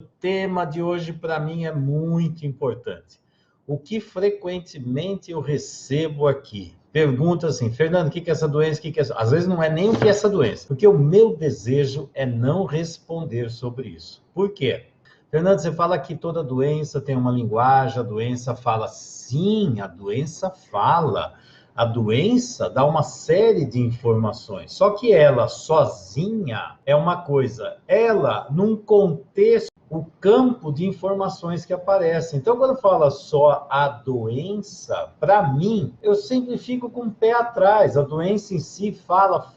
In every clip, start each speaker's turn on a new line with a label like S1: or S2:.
S1: O tema de hoje para mim é muito importante. O que frequentemente eu recebo aqui? Pergunta assim, Fernando, o que é essa doença? O que é essa? Às vezes não é nem o que é essa doença, porque o meu desejo é não responder sobre isso. Por quê? Fernando, você fala que toda doença tem uma linguagem, a doença fala. Sim, a doença fala. A doença dá uma série de informações, só que ela sozinha é uma coisa. Ela, num contexto, o campo de informações que aparece. Então, quando fala só a doença, para mim, eu sempre fico com o pé atrás. A doença em si fala,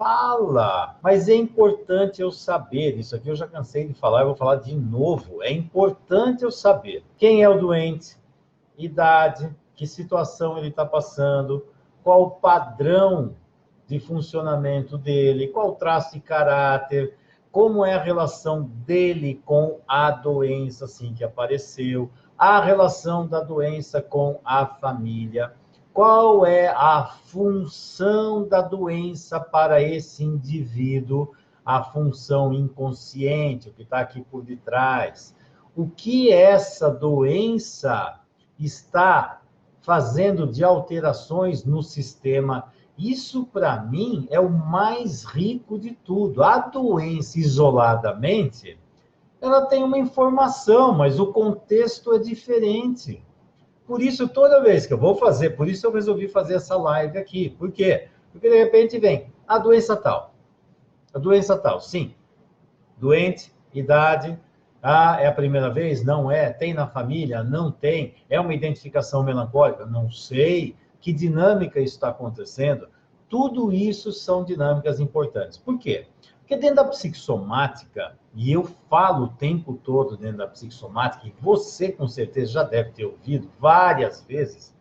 S1: mas é importante eu saber. Isso aqui eu já cansei de falar, eu vou falar de novo. É importante eu saber quem é o doente, idade, que situação ele está passando, qual o padrão de funcionamento dele, qual o traço de caráter, como é a relação dele com a doença assim que apareceu, a relação da doença com a família, qual é a função da doença para esse indivíduo, a função inconsciente, o que está aqui por detrás, o que essa doença está fazendo de alterações no sistema. Isso, para mim, é o mais rico de tudo. A doença, isoladamente, ela tem uma informação, mas o contexto é diferente. Por isso, toda vez que eu vou fazer, por isso eu resolvi fazer essa live aqui. Por quê? Porque, de repente, vem a doença tal. A doença tal, sim. Doente, idade. Ah, é a primeira vez? Não é. Tem na família? Não tem. É uma identificação melancólica? Não sei. Que dinâmica isso está acontecendo? Tudo isso são dinâmicas importantes. Por quê? Porque dentro da psicossomática, e eu falo o tempo todo dentro da psicossomática, e você com certeza já deve ter ouvido várias vezes,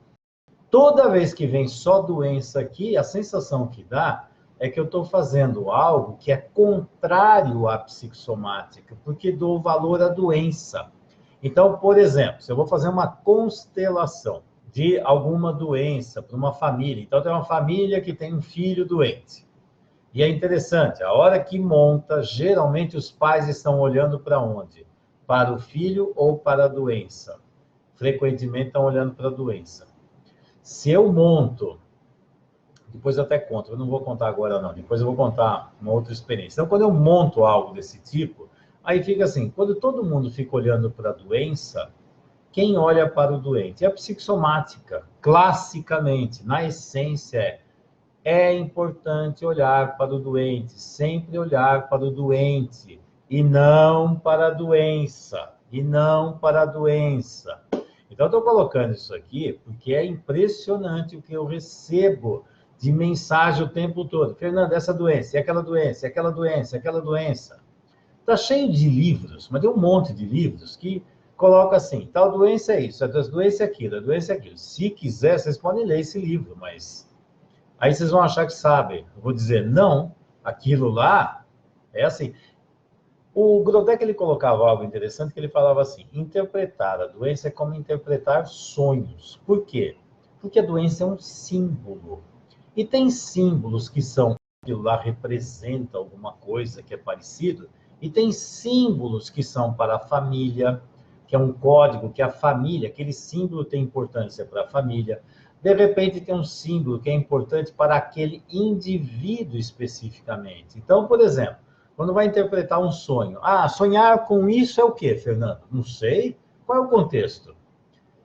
S1: toda vez que vem só doença aqui, a sensação que dá é que eu estou fazendo algo que é contrário à psicossomática, porque dou valor à doença. Então, por exemplo, se eu vou fazer uma constelação de alguma doença para uma família, então tem uma família que tem um filho doente. E é interessante, a hora que monta, geralmente os pais estão olhando para onde? Para o filho ou para a doença? Frequentemente estão olhando para a doença. Se eu monto, depois eu até conto, eu não vou contar agora não, depois eu vou contar uma outra experiência. Então, quando eu monto algo desse tipo, aí fica assim, quando todo mundo fica olhando para a doença, quem olha para o doente? É a psicossomática, classicamente, na essência é importante olhar para o doente, sempre olhar para o doente, e não para a doença, e não para a doença. Então, eu estou colocando isso aqui porque é impressionante o que eu recebo de mensagem o tempo todo. Fernando, essa doença, e aquela doença, e aquela doença, e aquela doença. Está cheio de livros, mas tem um monte de livros que coloca assim, tal doença é isso, a doença é aquilo, a doença é aquilo. Se quiser, vocês podem ler esse livro, mas aí vocês vão achar que sabem. Eu vou dizer, não, aquilo lá é assim. O Grodeck, ele colocava algo interessante, que ele falava assim, interpretar a doença é como interpretar sonhos. Por quê? Porque a doença é um símbolo. E tem símbolos que são, aquilo lá representa alguma coisa que é parecido, e tem símbolos que são para a família, que é um código que a família, aquele símbolo tem importância para a família. De repente tem um símbolo que é importante para aquele indivíduo especificamente. Então, por exemplo, quando vai interpretar um sonho. Ah, sonhar com isso é o quê, Fernando? Não sei. Qual é o contexto?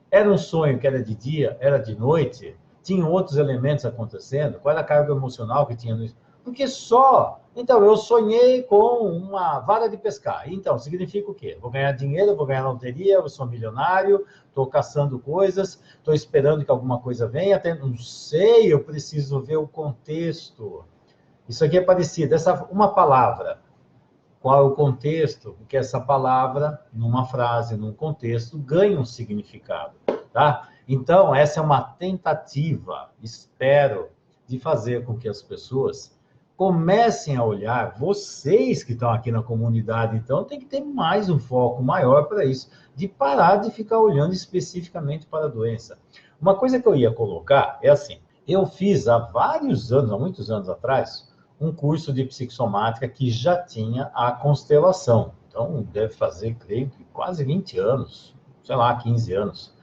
S1: Era um sonho que era de dia, era de noite? Tinha outros elementos acontecendo? Qual era a carga emocional que tinha nisso? Porque só... Então, eu sonhei com uma vara de pescar. Então, significa o quê? Vou ganhar dinheiro, vou ganhar loteria, eu sou milionário, estou caçando coisas, estou esperando que alguma coisa venha, até não sei, eu preciso ver o contexto. Isso aqui é parecido. Uma palavra, qual é o contexto que essa palavra, numa frase, num contexto, ganha um significado, tá? Então, essa é uma tentativa, espero, de fazer com que as pessoas comecem a olhar, vocês que estão aqui na comunidade, então, tem que ter mais um foco maior para isso, de parar de ficar olhando especificamente para a doença. Uma coisa que eu ia colocar é assim, eu fiz há vários anos, há muitos anos atrás, um curso de psicossomática que já tinha a constelação. então deve fazer, creio que quase 20 anos, sei lá, 15 anos,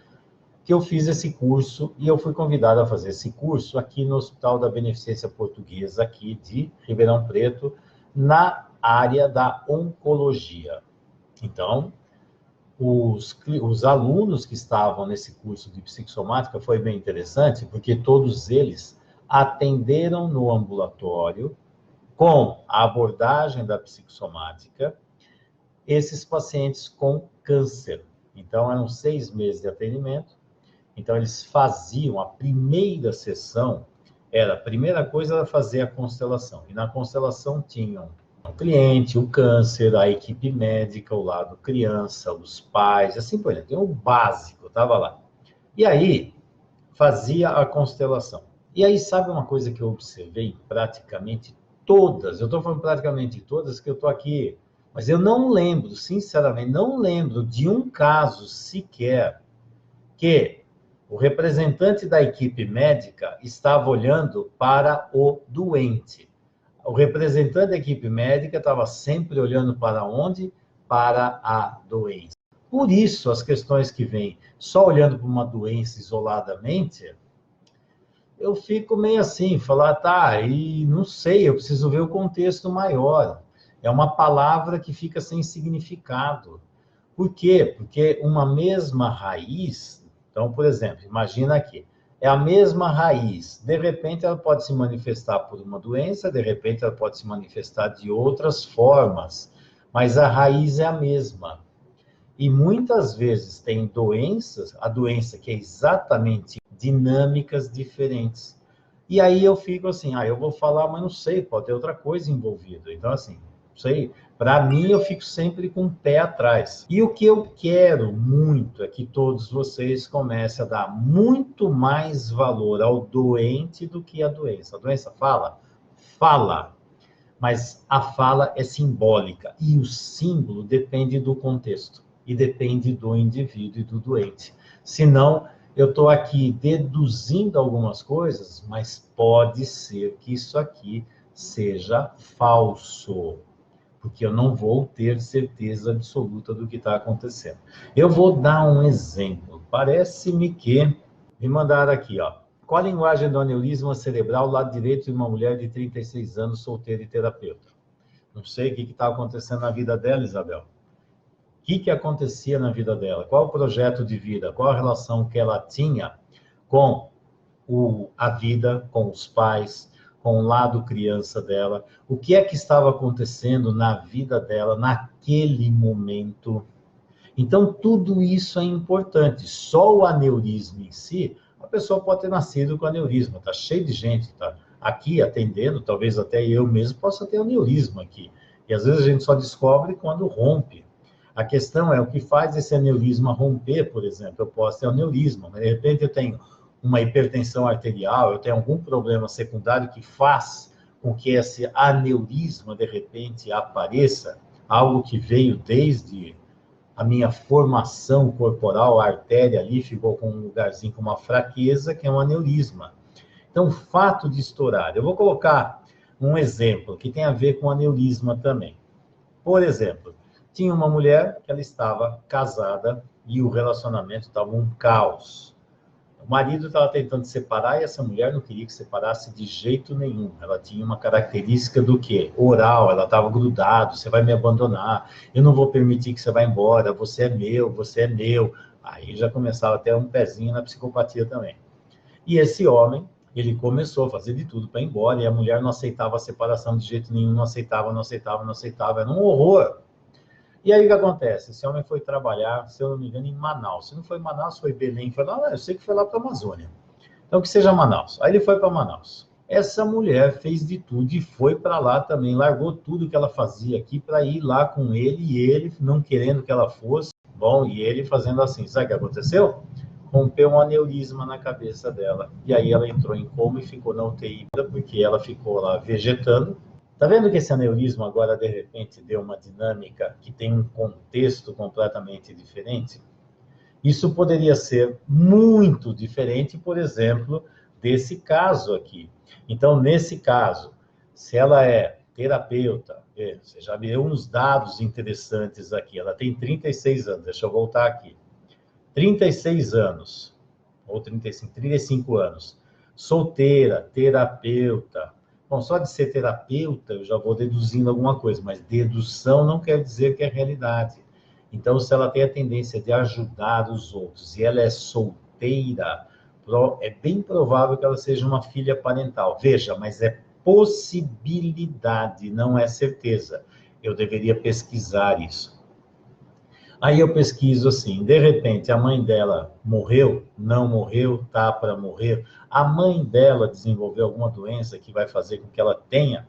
S1: que eu fiz esse curso e eu fui convidado a fazer esse curso aqui no Hospital da Beneficência Portuguesa, aqui de Ribeirão Preto, na área da oncologia. Então, os alunos que estavam nesse curso de psicossomática foi bem interessante, porque todos eles atenderam no ambulatório com a abordagem da psicossomática esses pacientes com câncer. Então, eram 6 meses de atendimento. Então, eles faziam a primeira sessão, a primeira coisa era fazer a constelação. E na constelação tinham o cliente, o câncer, a equipe médica, o lado criança, os pais, assim por diante. O básico, estava lá. E aí, fazia a constelação. E aí, sabe uma coisa que eu observei? Praticamente todas, eu estou falando praticamente todas, que eu estou aqui, mas eu não lembro, sinceramente, não lembro de um caso sequer que o representante da equipe médica estava olhando para o doente. O representante da equipe médica estava sempre olhando para onde? Para a doença. Por isso, as questões que vêm só olhando para uma doença isoladamente, eu fico meio assim, falar, tá, e não sei, eu preciso ver o contexto maior. É uma palavra que fica sem significado. Por quê? Porque uma mesma raiz, então, por exemplo, imagina aqui, é a mesma raiz. De repente, ela pode se manifestar por uma doença, de repente, ela pode se manifestar de outras formas, mas a raiz é a mesma. E muitas vezes tem doenças, a doença que é exatamente dinâmicas diferentes. E aí eu fico assim, eu vou falar, mas não sei, pode ter outra coisa envolvida. Então, assim, não sei. Para mim, eu fico sempre com o pé atrás. E o que eu quero muito é que todos vocês comecem a dar muito mais valor ao doente do que à doença. A doença fala? Fala. Mas a fala é simbólica. E o símbolo depende do contexto. E depende do indivíduo e do doente. Senão, eu estou aqui deduzindo algumas coisas, mas pode ser que isso aqui seja falso, porque eu não vou ter certeza absoluta do que está acontecendo. Eu vou dar um exemplo. Parece-me que me mandaram aqui, ó. Qual a linguagem do aneurisma cerebral, lado direito de uma mulher de 36 anos, solteira e terapeuta? Não sei o que está acontecendo na vida dela, Isabel. O que acontecia na vida dela? Qual o projeto de vida? Qual a relação que ela tinha com a vida, com os pais, com o lado criança dela? O que é que estava acontecendo na vida dela naquele momento? Então, tudo isso é importante. Só o aneurisma em si, a pessoa pode ter nascido com aneurisma. Está cheio de gente, tá aqui atendendo, talvez até eu mesmo possa ter aneurisma aqui. E às vezes a gente só descobre quando rompe. A questão é o que faz esse aneurisma romper, por exemplo. Eu posso ter aneurisma, mas de repente eu tenho uma hipertensão arterial, eu tenho algum problema secundário que faz com que esse aneurisma, de repente, apareça, algo que veio desde a minha formação corporal, a artéria ali ficou com um lugarzinho com uma fraqueza, que é um aneurisma. Então, o fato de estourar, eu vou colocar um exemplo que tem a ver com aneurisma também. Por exemplo, tinha uma mulher que ela estava casada e o relacionamento estava um caos. O marido estava tentando separar e essa mulher não queria que separasse de jeito nenhum. Ela tinha uma característica do quê? Oral, ela estava grudado, você vai me abandonar, eu não vou permitir que você vá embora, você é meu, você é meu. Aí já começava até um pezinho na psicopatia também. E esse homem, ele começou a fazer de tudo para ir embora e a mulher não aceitava a separação de jeito nenhum, não aceitava, era um horror. E aí o que acontece? Esse homem foi trabalhar, se eu não me engano, em Manaus. Se não foi em Manaus, foi em Belém, foi lá, eu sei que foi lá para a Amazônia. Então, que seja Manaus. Aí ele foi para Manaus. Essa mulher fez de tudo e foi para lá também, largou tudo que ela fazia aqui para ir lá com ele, e ele não querendo que ela fosse. Bom, e ele fazendo assim, sabe o que aconteceu? Rompeu um aneurisma na cabeça dela. E aí ela entrou em coma e ficou na UTI, porque ela ficou lá vegetando. Tá vendo que esse aneurisma agora, de repente, deu uma dinâmica que tem um contexto completamente diferente? Isso poderia ser muito diferente, por exemplo, desse caso aqui. Então, nesse caso, se ela é terapeuta. Você já viu uns dados interessantes aqui. Ela tem 36 anos, deixa eu voltar aqui. 36 anos, ou 35 anos. Solteira, terapeuta. Bom, só de ser terapeuta eu já vou deduzindo alguma coisa, mas dedução não quer dizer que é realidade. Então, se ela tem a tendência de ajudar os outros e ela é solteira, é bem provável que ela seja uma filha parental. Veja, mas é possibilidade, não é certeza. Eu deveria pesquisar isso. Aí eu pesquiso assim, de repente a mãe dela morreu, não morreu, tá para morrer. A mãe dela desenvolveu alguma doença que vai fazer com que ela tenha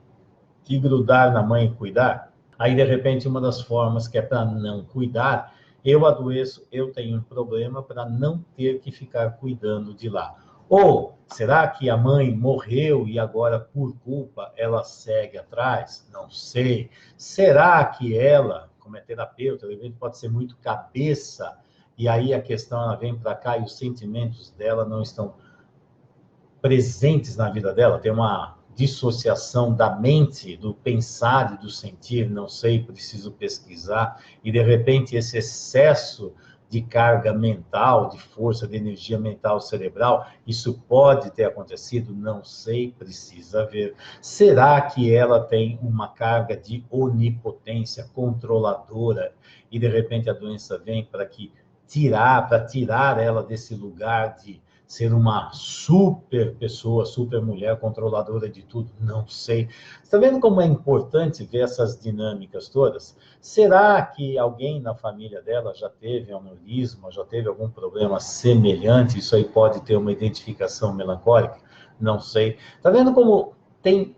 S1: que grudar na mãe e cuidar. Aí de repente uma das formas que é para não cuidar, eu adoeço, eu tenho um problema para não ter que ficar cuidando de lá. Ou será que a mãe morreu e agora por culpa ela segue atrás? Não sei. Será que ela, como é terapeuta, de repente pode ser muito cabeça, e aí a questão ela vem para cá e os sentimentos dela não estão presentes na vida dela, tem uma dissociação da mente, do pensar e do sentir, não sei, preciso pesquisar, e de repente esse excesso de carga mental, de força, de energia mental cerebral, isso pode ter acontecido, não sei, precisa ver. Será que ela tem uma carga de onipotência controladora e de repente a doença vem para tirar ela desse lugar de ser uma super pessoa, super mulher, controladora de tudo? Não sei. Está vendo como é importante ver essas dinâmicas todas? Será que alguém na família dela já teve aneurisma, já teve algum problema semelhante? Isso aí pode ter uma identificação melancólica? Não sei. Está vendo como tem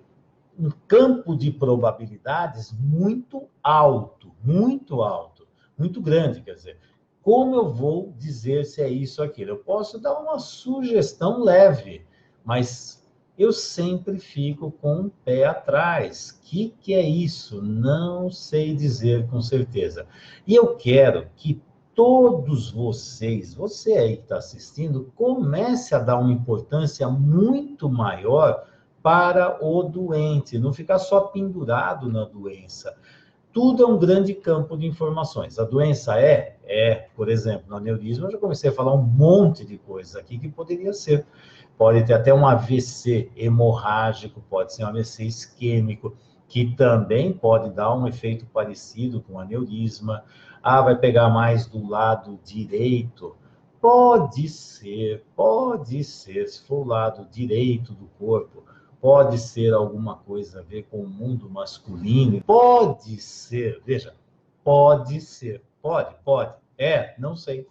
S1: um campo de probabilidades muito alto, muito grande, quer dizer. Como eu vou dizer se é isso ou aquilo? Eu posso dar uma sugestão leve, mas eu sempre fico com um pé atrás. O que é isso? Não sei dizer com certeza. E eu quero que todos vocês, você aí que está assistindo, comece a dar uma importância muito maior para o doente, não ficar só pendurado na doença. Tudo é um grande campo de informações. A doença por exemplo, no aneurisma, eu já comecei a falar um monte de coisas aqui que poderia ser. Pode ter até um AVC hemorrágico, pode ser um AVC isquêmico, que também pode dar um efeito parecido com aneurisma. Vai pegar mais do lado direito. Pode ser, se for o lado direito do corpo. Pode ser alguma coisa a ver com o mundo masculino. Pode ser, veja, pode ser. Pode. Não sei.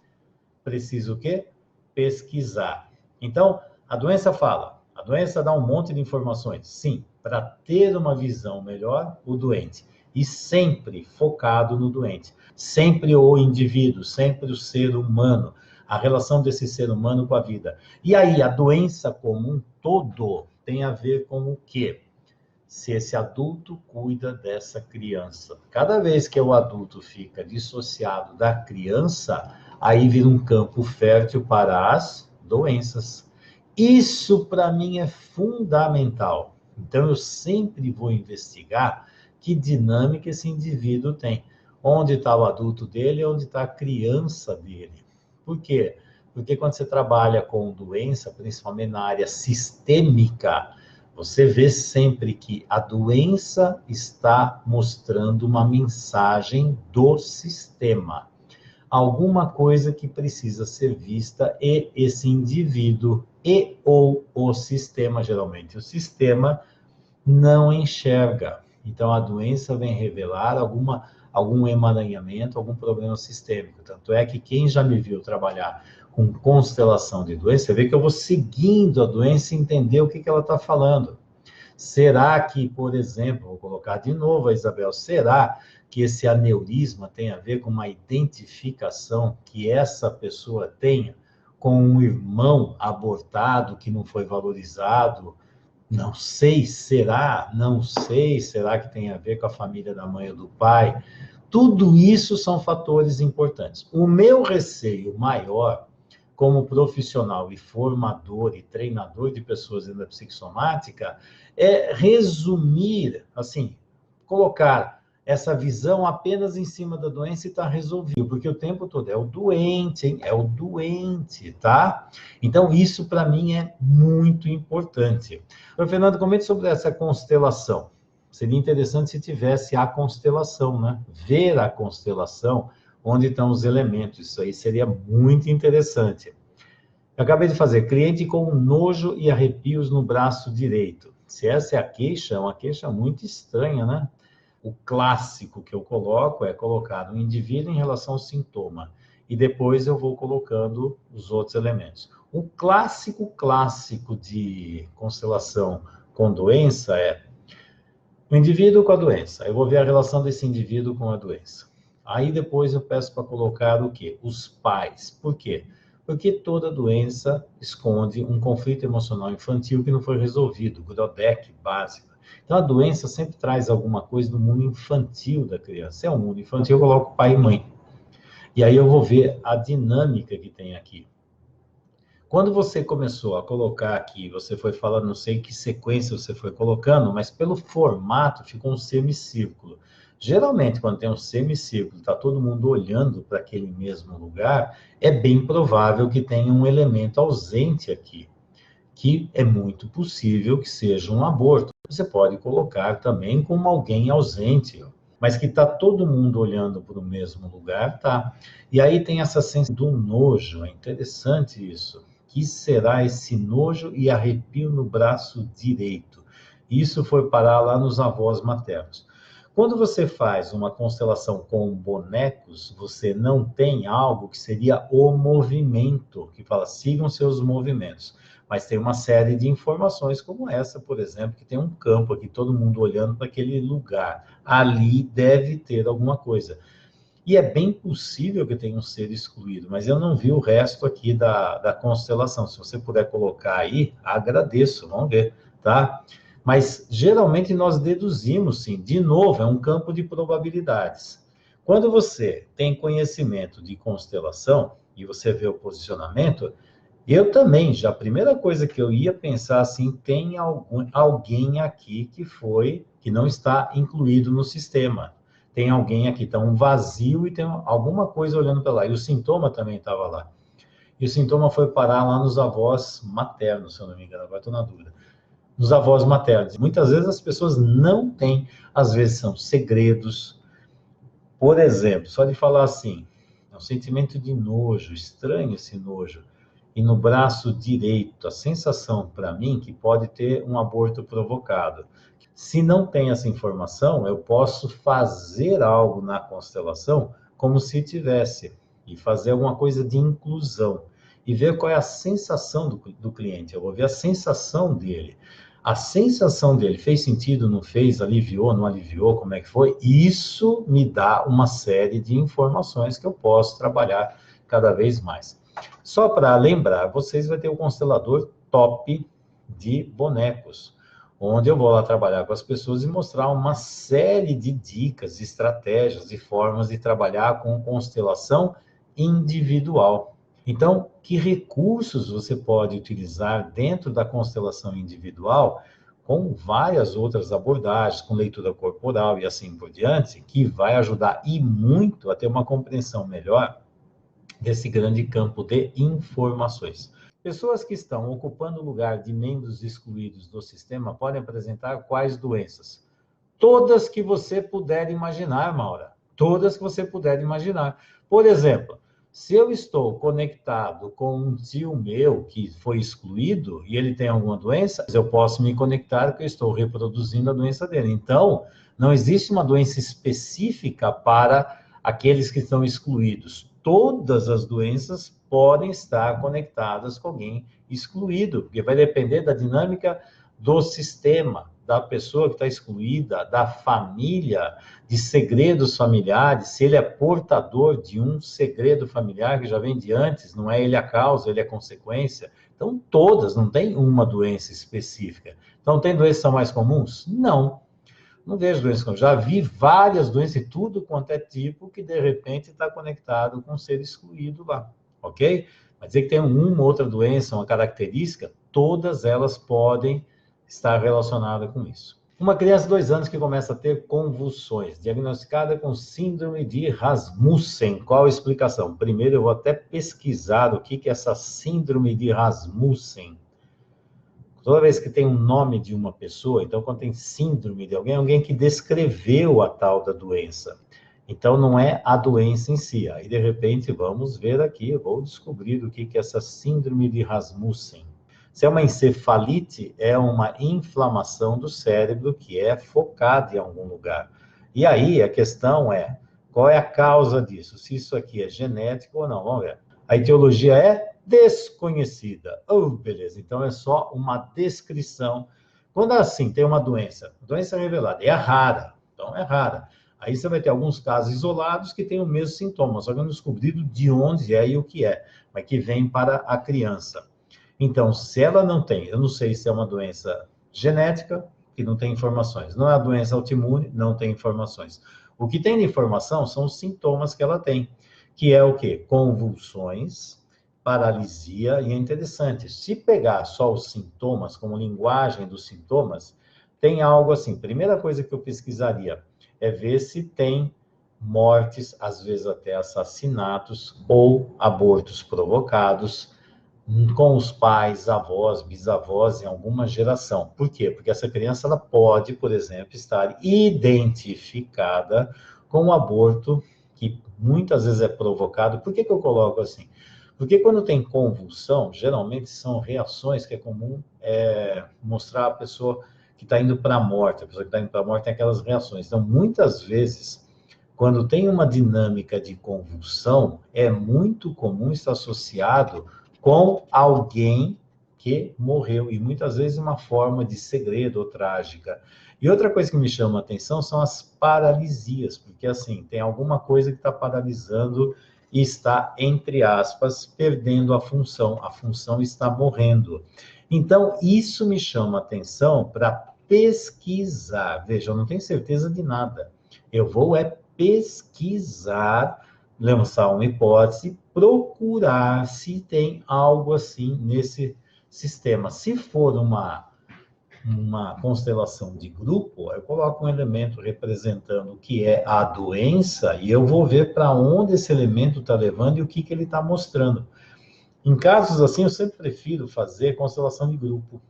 S1: Preciso o quê? Pesquisar. Então, a doença fala. A doença dá um monte de informações. Sim, para ter uma visão melhor, o doente. E sempre focado no doente. Sempre o indivíduo, sempre o ser humano. A relação desse ser humano com a vida. E aí, a doença como um todo tem a ver com o quê? Se esse adulto cuida dessa criança. Cada vez que o adulto fica dissociado da criança, aí vira um campo fértil para as doenças. Isso, para mim, é fundamental. Então, eu sempre vou investigar que dinâmica esse indivíduo tem. Onde está o adulto dele e onde está a criança dele. Por quê? Porque quando você trabalha com doença, principalmente na área sistêmica, você vê sempre que a doença está mostrando uma mensagem do sistema. Alguma coisa que precisa ser vista e esse indivíduo ou o sistema, geralmente o sistema, não enxerga. Então, a doença vem revelar algum emaranhamento, algum problema sistêmico. Tanto é que quem já me viu trabalhar com constelação de doença, você vê que eu vou seguindo a doença e entender o que ela está falando. Será que, por exemplo, vou colocar de novo a Isabel, será que esse aneurisma tem a ver com uma identificação que essa pessoa tenha com um irmão abortado que não foi valorizado? Não sei, será? Não sei, será que tem a ver com a família da mãe ou do pai? Tudo isso são fatores importantes. O meu receio maior, como profissional e formador e treinador de pessoas da psicossomática, é resumir, assim, colocar essa visão apenas em cima da doença e está resolvido, porque o tempo todo é o doente, hein? É o doente, tá? Então, isso para mim é muito importante. Ô, Fernando, comente sobre essa constelação. Seria interessante se tivesse a constelação, né? Ver a constelação, onde estão os elementos. Isso aí seria muito interessante. Eu acabei de fazer cliente com nojo e arrepios no braço direito. Se essa é a queixa, é uma queixa muito estranha, né? O clássico que eu coloco é colocar o indivíduo em relação ao sintoma. E depois eu vou colocando os outros elementos. O clássico de constelação com doença é o indivíduo com a doença. Eu vou ver a relação desse indivíduo com a doença. Aí depois eu peço para colocar o quê? Os pais. Por quê? Porque toda doença esconde um conflito emocional infantil que não foi resolvido, Grodeck básico. Então a doença sempre traz alguma coisa do mundo infantil da criança. Se é um mundo infantil, eu coloco pai e mãe. E aí eu vou ver a dinâmica que tem aqui. Quando você começou a colocar aqui, você foi falando, não sei que sequência você foi colocando, mas pelo formato ficou um semicírculo. Geralmente, quando tem um semicírculo, está todo mundo olhando para aquele mesmo lugar, é bem provável que tenha um elemento ausente aqui, que é muito possível que seja um aborto. Você pode colocar também como alguém ausente, mas que está todo mundo olhando para o mesmo lugar, tá? E aí tem essa sensação do nojo, é interessante isso. Que será esse nojo e arrepio no braço direito? Isso foi parar lá nos avós maternos. Quando você faz uma constelação com bonecos, você não tem algo que seria o movimento, que fala, sigam seus movimentos. Mas tem uma série de informações como essa, por exemplo, que tem um campo aqui, todo mundo olhando para aquele lugar. Ali deve ter alguma coisa. E é bem possível que tenha um ser excluído, mas eu não vi o resto aqui da constelação. Se você puder colocar aí, agradeço, vamos ver, tá? Mas geralmente nós deduzimos, sim. De novo, é um campo de probabilidades. Quando você tem conhecimento de constelação e você vê o posicionamento, eu também, já a primeira coisa que eu ia pensar assim, tem alguém aqui que não está incluído no sistema. Tem alguém aqui, está um vazio e tem alguma coisa olhando para lá. E o sintoma também estava lá. E o sintoma foi parar lá nos avós maternos, se eu não me engano, agora estou na dúvida. Nos avós maternos. Muitas vezes as pessoas não têm, às vezes são segredos. Por exemplo, só de falar assim, é um sentimento de nojo, estranho esse nojo. E no braço direito, a sensação para mim que pode ter um aborto provocado. Se não tem essa informação, eu posso fazer algo na constelação como se tivesse, e fazer alguma coisa de inclusão, e ver qual é a sensação do cliente. Eu vou ver a sensação dele. A sensação dele fez sentido, não fez, aliviou, não aliviou, como é que foi? Isso me dá uma série de informações que eu posso trabalhar cada vez mais. Só para lembrar, vocês vai ter o constelador top de bonecos, onde eu vou lá trabalhar com as pessoas e mostrar uma série de dicas, estratégias e formas de trabalhar com constelação individual. Então, que recursos você pode utilizar dentro da constelação individual, com várias outras abordagens, com leitura corporal e assim por diante, que vai ajudar e muito a ter uma compreensão melhor desse grande campo de informações. Pessoas que estão ocupando o lugar de membros excluídos do sistema podem apresentar quais doenças? Todas que você puder imaginar, Maura. Todas que você puder imaginar. Por exemplo, se eu estou conectado com um tio meu que foi excluído e ele tem alguma doença, eu posso me conectar porque eu estou reproduzindo a doença dele. Então, não existe uma doença específica para aqueles que estão excluídos. Todas as doenças podem estar conectadas com alguém excluído, porque vai depender da dinâmica do sistema, da pessoa que está excluída, da família, de segredos familiares, se ele é portador de um segredo familiar que já vem de antes, não é ele a causa, ele é a consequência. Então, todas, não tem uma doença específica. Então, tem doenças que são mais comuns? Não. Não vejo doenças comuns. Já vi várias doenças de tudo quanto é tipo que, de repente, está conectado com um ser excluído lá, ok? Mas dizer que tem uma outra doença, uma característica, todas elas podem estar relacionadas com isso. Uma criança de 2 anos que começa a ter convulsões, diagnosticada com síndrome de Rasmussen. Qual a explicação? Primeiro, eu vou até pesquisar o que é essa síndrome de Rasmussen. Toda vez que tem um nome de uma pessoa, então quando tem síndrome de alguém, alguém que descreveu a tal da doença. Então não é a doença em si. Aí de repente vamos ver aqui, eu vou descobrir o que é essa síndrome de Rasmussen. Se é uma encefalite, é uma inflamação do cérebro que é focada em algum lugar. E aí a questão é, qual é a causa disso? Se isso aqui é genético ou não, vamos ver. A etiologia é desconhecida. Oh, beleza, então é só uma descrição. Quando assim tem uma doença, a doença revelada, é rara, então é rara. Aí você vai ter alguns casos isolados que têm o mesmo sintoma, só que não descobrido de onde é e o que é, mas que vem para a criança. Então, se ela não tem, eu não sei se é uma doença genética, que não tem informações. Não é a doença autoimune, não tem informações. O que tem de informação são os sintomas que ela tem, que é o quê? Convulsões, paralisia, e é interessante, se pegar só os sintomas, como linguagem dos sintomas, tem algo assim, primeira coisa que eu pesquisaria é ver se tem mortes, às vezes até assassinatos, ou abortos provocados, com os pais, avós, bisavós em alguma geração. Por quê? Porque essa criança ela pode, por exemplo, estar identificada com um aborto que muitas vezes é provocado. Por que eu coloco assim? Porque quando tem convulsão, geralmente são reações que é comum mostrar a pessoa que está indo para a morte. A pessoa que está indo para a morte tem aquelas reações. Então, muitas vezes, quando tem uma dinâmica de convulsão, é muito comum estar associado com alguém que morreu, e muitas vezes uma forma de segredo ou trágica. E outra coisa que me chama a atenção são as paralisias, porque assim, tem alguma coisa que está paralisando e está, entre aspas, perdendo a função está morrendo. Então, isso me chama a atenção para pesquisar. Veja, eu não tenho certeza de nada. Eu vou pesquisar, lançar uma hipótese, procurar se tem algo assim nesse sistema. Se for uma constelação de grupo, eu coloco um elemento representando o que é a doença e eu vou ver para onde esse elemento está levando e o que ele está mostrando. Em casos assim, eu sempre prefiro fazer constelação de grupo,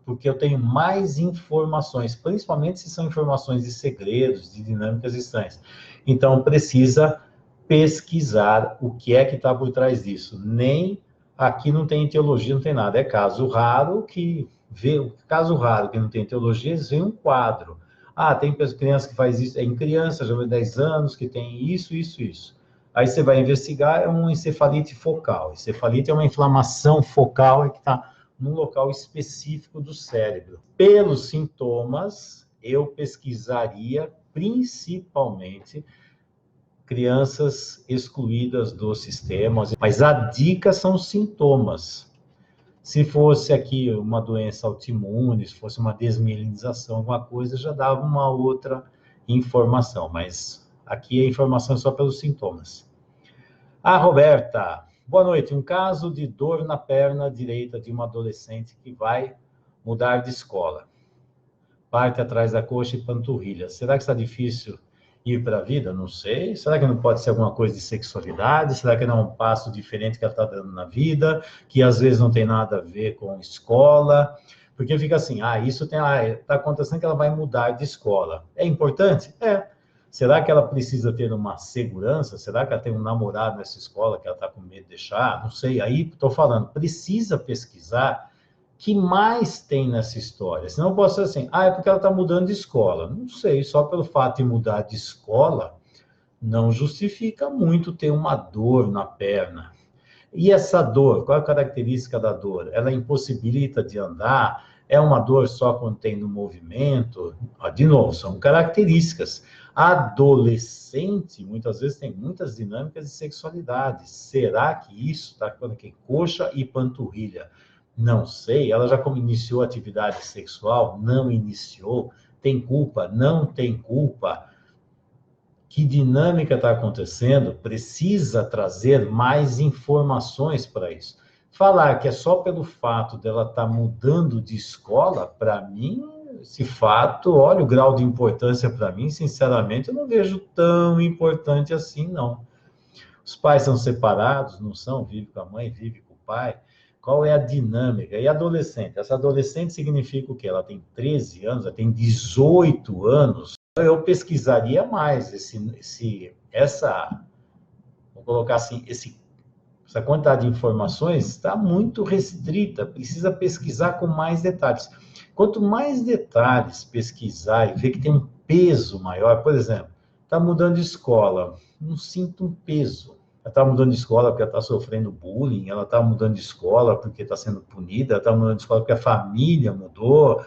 S1: porque eu tenho mais informações, principalmente se são informações de segredos, de dinâmicas estranhas. Então, precisa pesquisar o que é que está por trás disso. Nem aqui não tem teologia, não tem nada. É caso raro que não tem teologia, eles veem um quadro. Ah, tem criança que faz isso, é em criança, já vai 10 anos, que tem isso. Aí você vai investigar, é uma encefalite focal. Encefalite é uma inflamação focal que está num local específico do cérebro. Pelos sintomas, eu pesquisaria principalmente crianças excluídas do sistema, mas a dica são os sintomas. Se fosse aqui uma doença autoimune, se fosse uma desmielinização, alguma coisa, já dava uma outra informação, mas aqui a informação é só pelos sintomas. A Roberta, boa noite. Um caso de dor na perna direita de uma adolescente que vai mudar de escola. Parte atrás da coxa e panturrilha. Será que está difícil ir para a vida? Não sei. Será que não pode ser alguma coisa de sexualidade? Será que não é um passo diferente que ela está dando na vida, que às vezes não tem nada a ver com escola? Porque fica assim, isso está acontecendo que ela vai mudar de escola. É importante? É. Será que ela precisa ter uma segurança? Será que ela tem um namorado nessa escola que ela está com medo de deixar? Não sei. Aí estou falando, precisa pesquisar o que mais tem nessa história. Senão eu posso ser assim, é porque ela está mudando de escola. Não sei, só pelo fato de mudar de escola, não justifica muito ter uma dor na perna. E essa dor, qual é a característica da dor? Ela impossibilita de andar? É uma dor só quando tem no movimento? De novo, são características. Adolescente, muitas vezes, tem muitas dinâmicas de sexualidade. Será que isso está falando aqui? Coxa e panturrilha? Não sei. Ela já como iniciou atividade sexual? Não iniciou. Tem culpa? Não tem culpa. Que dinâmica está acontecendo? Precisa trazer mais informações para isso. Falar que é só pelo fato dela estar mudando de escola, para mim, esse fato, olha, o grau de importância para mim, sinceramente, eu não vejo tão importante assim, não. Os pais são separados, não são? Vive com a mãe, vive com o pai. Qual é a dinâmica? E adolescente? Essa adolescente significa o quê? Ela tem 13 anos, ela tem 18 anos. Eu pesquisaria mais vou colocar assim, essa quantidade de informações está muito restrita, precisa pesquisar com mais detalhes. Quanto mais detalhes pesquisar e ver que tem um peso maior, por exemplo, está mudando de escola, não sinto um peso. Ela está mudando de escola porque ela está sofrendo bullying, ela está mudando de escola porque está sendo punida, ela está mudando de escola porque a família mudou.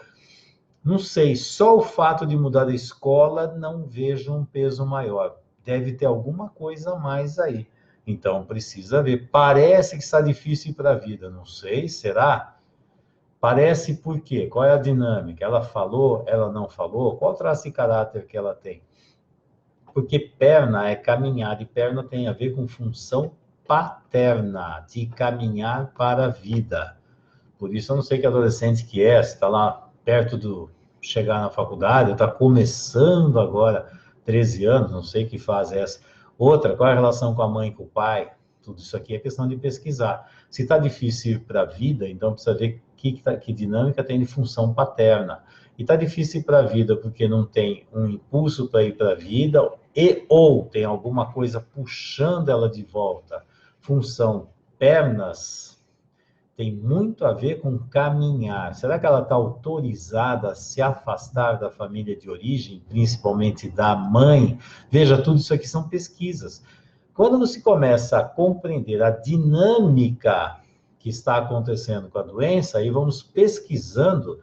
S1: Não sei, só o fato de mudar de escola não vejo um peso maior. Deve ter alguma coisa a mais aí. Então, precisa ver. Parece que está difícil para a vida, não sei, será? Parece por quê? Qual é a dinâmica? Ela falou, ela não falou? Qual traço de caráter que ela tem? Porque perna é caminhar, e perna tem a ver com função paterna, de caminhar para a vida. Por isso, eu não sei que adolescente que é, se está lá perto do chegar na faculdade, está começando agora, 13 anos, não sei que fase é essa. Outra, qual é a relação com a mãe, com o pai? Tudo isso aqui é questão de pesquisar. Se está difícil para a vida, então precisa ver que dinâmica tem de função paterna. E está difícil para a vida porque não tem um impulso para ir para a vida ou tem alguma coisa puxando ela de volta. Função pernas tem muito a ver com caminhar. Será que ela está autorizada a se afastar da família de origem, principalmente da mãe? Veja, tudo isso aqui são pesquisas. Quando você começa a compreender a dinâmica que está acontecendo com a doença, aí vamos pesquisando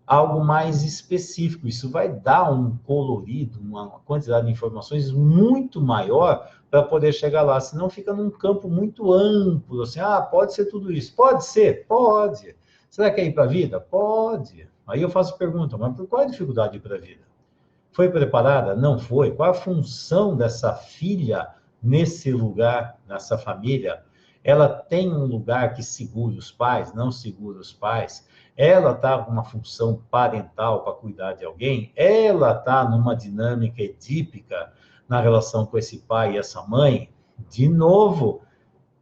S1: algo mais específico. Isso vai dar um colorido, uma quantidade de informações muito maior para poder chegar lá. Senão fica num campo muito amplo, assim, pode ser tudo isso. Pode ser? Pode. Será que é ir para a vida? Pode. Aí eu faço pergunta, mas qual é a dificuldade de ir para a vida? Foi preparada? Não foi. Qual a função dessa filha nesse lugar, nessa família? Ela tem um lugar que segura os pais? Não segura os pais? Ela está com uma função parental para cuidar de alguém? Ela está numa dinâmica edípica na relação com esse pai e essa mãe? De novo,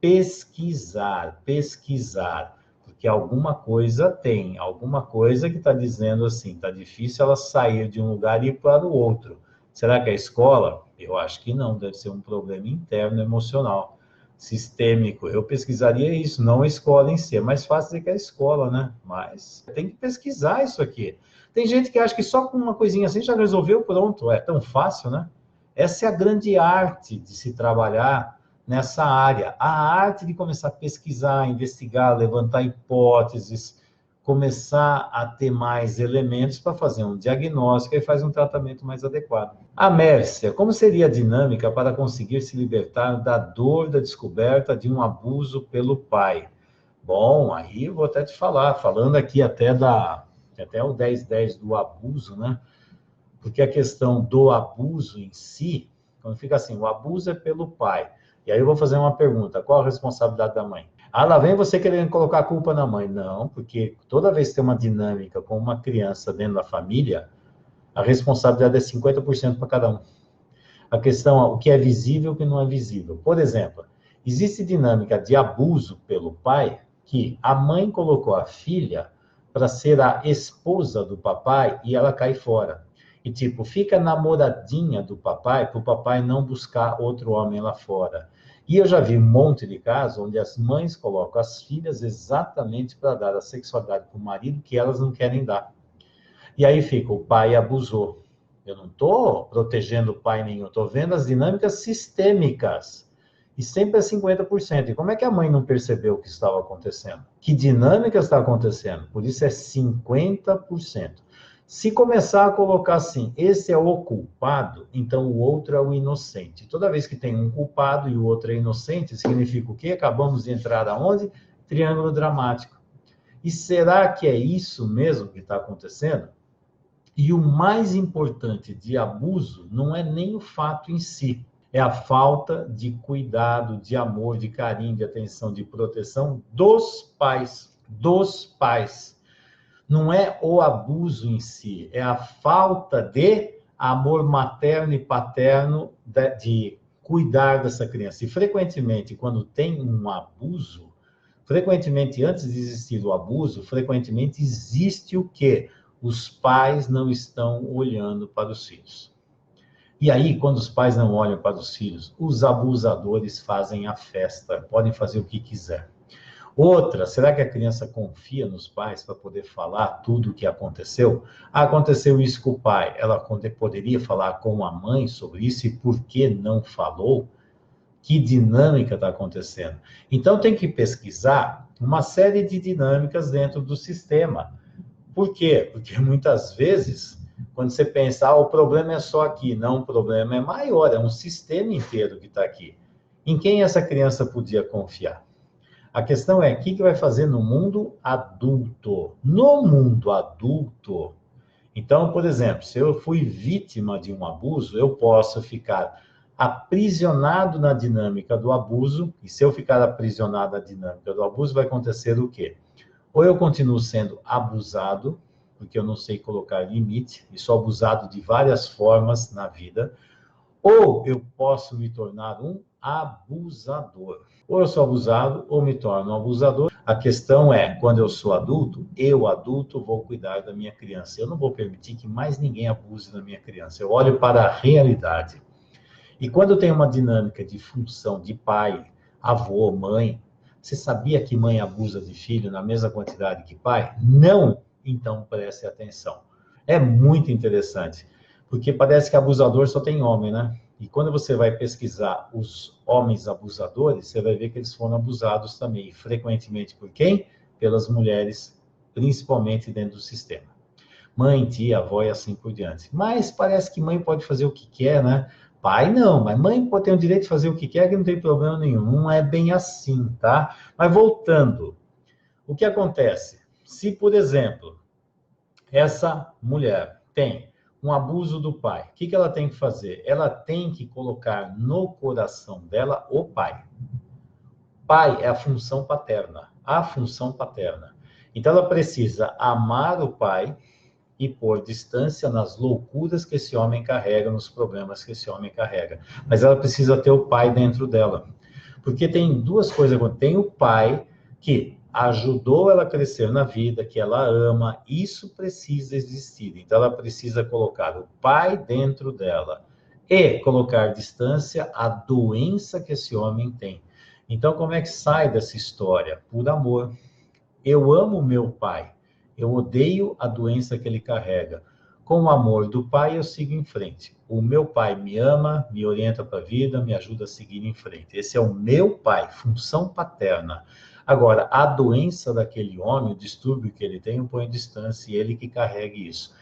S1: pesquisar, pesquisar, porque alguma coisa tem, alguma coisa que está dizendo assim, está difícil ela sair de um lugar e ir para o outro. Será que é a escola? Eu acho que não, deve ser um problema interno, emocional, sistêmico. Eu pesquisaria isso, não a escola em si. É mais fácil dizer que é a escola, né? Mas tem que pesquisar isso aqui. Tem gente que acha que só com uma coisinha assim já resolveu, pronto. É tão fácil, né? Essa é a grande arte de se trabalhar nessa área. A arte de começar a pesquisar, investigar, levantar hipóteses, começar a ter mais elementos para fazer um diagnóstico e fazer um tratamento mais adequado. A Mércia, como seria a dinâmica para conseguir se libertar da dor da descoberta de um abuso pelo pai? Bom, aí eu vou até te falar, falando aqui até o 10-10 do abuso, né? Porque a questão do abuso em si, quando fica assim, o abuso é pelo pai. E aí eu vou fazer uma pergunta, qual a responsabilidade da mãe? Lá vem você querendo colocar a culpa na mãe. Não, porque toda vez que tem uma dinâmica com uma criança dentro da família, a responsabilidade é 50% para cada um. A questão é o que é visível e o que não é visível. Por exemplo, existe dinâmica de abuso pelo pai, que a mãe colocou a filha para ser a esposa do papai e ela cai fora. E tipo, fica namoradinha do papai para o papai não buscar outro homem lá fora. E eu já vi um monte de casos onde as mães colocam as filhas exatamente para dar a sexualidade para o marido que elas não querem dar. E aí fica, o pai abusou. Eu não estou protegendo o pai nenhum, estou vendo as dinâmicas sistêmicas. E sempre é 50%. E como é que a mãe não percebeu o que estava acontecendo? Que dinâmica está acontecendo? Por isso é 50%. Se começar a colocar assim, esse é o culpado, então o outro é o inocente. Toda vez que tem um culpado e o outro é inocente, significa o quê? Acabamos de entrar aonde? Triângulo dramático. E será que é isso mesmo que está acontecendo? E o mais importante de abuso não é nem o fato em si, é a falta de cuidado, de amor, de carinho, de atenção, de proteção dos pais. Dos pais. não é o abuso em si, é a falta de amor materno e paterno de cuidar dessa criança. E frequentemente, quando tem um abuso, frequentemente, antes de existir o abuso, frequentemente existe o quê? Os pais não estão olhando para os filhos. E aí, quando os pais não olham para os filhos, os abusadores fazem a festa, podem fazer o que quiser. Outra, será que a criança confia nos pais para poder falar tudo o que aconteceu? Ah, aconteceu isso com o pai. Ela poderia falar com a mãe sobre isso e por que não falou? Que dinâmica está acontecendo? Então, tem que pesquisar uma série de dinâmicas dentro do sistema. Por quê? Porque muitas vezes, quando você pensa, o problema é só aqui. Não, o problema é maior, é um sistema inteiro que está aqui. Em quem essa criança podia confiar? A questão é, o que vai fazer no mundo adulto? No mundo adulto, então, por exemplo, se eu fui vítima de um abuso, eu posso ficar aprisionado na dinâmica do abuso, e se eu ficar aprisionado na dinâmica do abuso, vai acontecer o quê? Ou eu continuo sendo abusado, porque eu não sei colocar limite, e sou abusado de várias formas na vida, ou eu posso me tornar um abusador. Ou eu sou abusado, ou me torno um abusador. A questão é, quando eu sou adulto, eu, adulto, vou cuidar da minha criança. Eu não vou permitir que mais ninguém abuse da minha criança. Eu olho para a realidade. E quando tem uma dinâmica de função de pai, avô, mãe, você sabia que mãe abusa de filho na mesma quantidade que pai? Não! Então preste atenção. É muito interessante, porque parece que abusador só tem homem, né? E quando você vai pesquisar os homens abusadores, você vai ver que eles foram abusados também. E frequentemente por quem? Pelas mulheres, principalmente dentro do sistema. Mãe, tia, avó e assim por diante. Mas parece que mãe pode fazer o que quer, né? Pai não, mas mãe pode ter o direito de fazer o que quer, que não tem problema nenhum. Não é bem assim, tá? Mas voltando, o que acontece? Se, por exemplo, essa mulher tem um abuso do pai, o que ela tem que fazer? Ela tem que colocar no coração dela o pai. Pai é a função paterna, a função paterna. Então ela precisa amar o pai e pôr distância nas loucuras que esse homem carrega, nos problemas que esse homem carrega. Mas ela precisa ter o pai dentro dela. Porque tem duas coisas. Tem o pai que ajudou ela a crescer na vida, que ela ama, isso precisa existir. Então, ela precisa colocar o pai dentro dela e colocar distância à doença que esse homem tem. Então, como é que sai dessa história? Por amor. Eu amo meu pai, eu odeio a doença que ele carrega. Com o amor do pai, eu sigo em frente. O meu pai me ama, me orienta para a vida, me ajuda a seguir em frente. Esse é o meu pai, função paterna. Agora, a doença daquele homem, o distúrbio que ele tem, eu ponho distância e ele que carregue isso.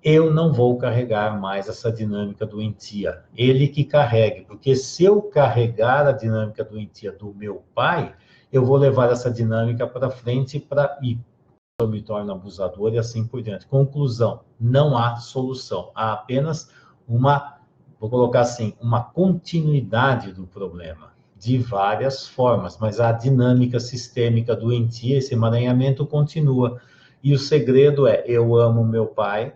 S1: Eu não vou carregar mais essa dinâmica doentia. Ele que carregue, porque se eu carregar a dinâmica doentia do meu pai, eu vou levar essa dinâmica para frente e eu me torno abusador e assim por diante. Conclusão, não há solução. Há apenas vou colocar assim, uma continuidade do problema, de várias formas, mas a dinâmica sistêmica doentia, esse emaranhamento continua. E o segredo é, eu amo meu pai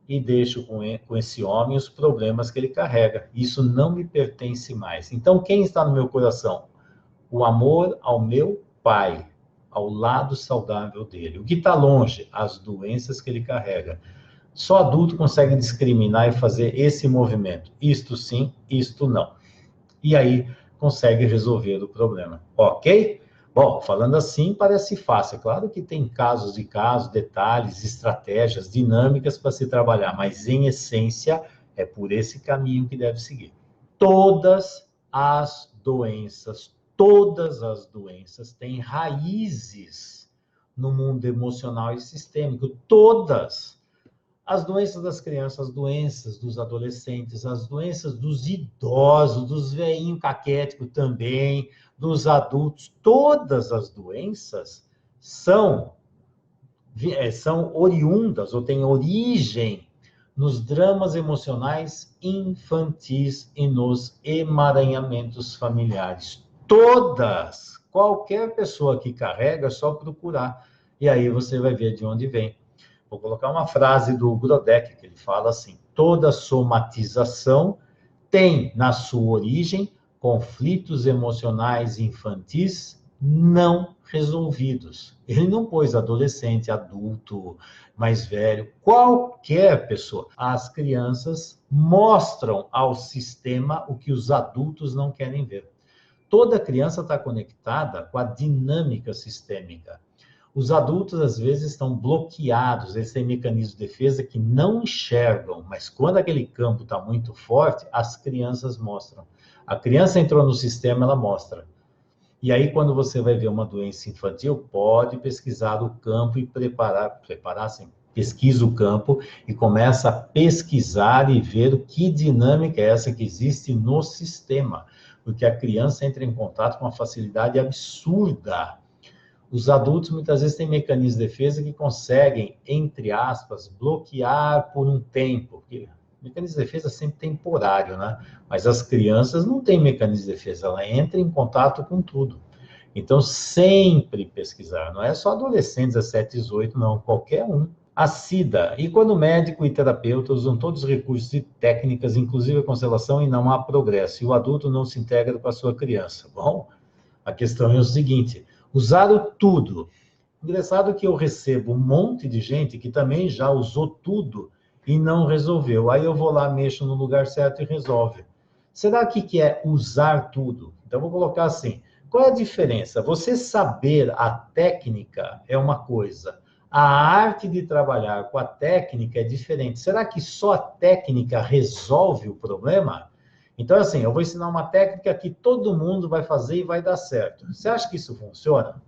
S1: e deixo com esse homem os problemas que ele carrega. Isso não me pertence mais. Então, quem está no meu coração? O amor ao meu pai, ao lado saudável dele. O que está longe? As doenças que ele carrega. Só adulto consegue discriminar e fazer esse movimento. Isto sim, isto não. E aí consegue resolver o problema. Ok? Bom, falando assim parece fácil. É claro que tem casos e casos, detalhes, estratégias, dinâmicas para se trabalhar, mas em essência é por esse caminho que deve seguir. Todas as doenças têm raízes no mundo emocional e sistêmico. Todas. As doenças das crianças, as doenças dos adolescentes, as doenças dos idosos, dos velhinhos caquéticos também, dos adultos, todas as doenças são oriundas ou têm origem nos dramas emocionais infantis e nos emaranhamentos familiares. Todas, qualquer pessoa que carrega, é só procurar. E aí você vai ver de onde vem. Vou colocar uma frase do Grodeck, que ele fala assim: toda somatização tem na sua origem conflitos emocionais infantis não resolvidos. Ele não pôs adolescente, adulto, mais velho, qualquer pessoa. As crianças mostram ao sistema o que os adultos não querem ver. Toda criança está conectada com a dinâmica sistêmica. Os adultos, às vezes, estão bloqueados, eles têm mecanismos de defesa que não enxergam, mas quando aquele campo está muito forte, as crianças mostram. A criança entrou no sistema, ela mostra. E aí, quando você vai ver uma doença infantil, pode pesquisar o campo e preparar assim, pesquisa o campo e começa a pesquisar e ver que dinâmica é essa que existe no sistema. Porque a criança entra em contato com uma facilidade absurda. Os adultos, muitas vezes, têm mecanismos de defesa que conseguem, entre aspas, bloquear por um tempo. Porque mecanismo de defesa é sempre temporário, né? Mas as crianças não têm mecanismo de defesa, ela entra em contato com tudo. Então, sempre pesquisar. Não é só adolescentes, 17, 18, não, qualquer um. A SIDA. E quando o médico e terapeuta usam todos os recursos e técnicas, inclusive a constelação, e não há progresso, e o adulto não se integra com a sua criança. Bom, a questão é o seguinte: usaram tudo. Engraçado que eu recebo um monte de gente que também já usou tudo e não resolveu. Aí eu vou lá, mexo no lugar certo e resolve. Será que é usar tudo? Então, vou colocar assim: qual é a diferença? Você saber a técnica é uma coisa. A arte de trabalhar com a técnica é diferente. Será que só a técnica resolve o problema? Então, assim, eu vou ensinar uma técnica que todo mundo vai fazer e vai dar certo. Você acha que isso funciona?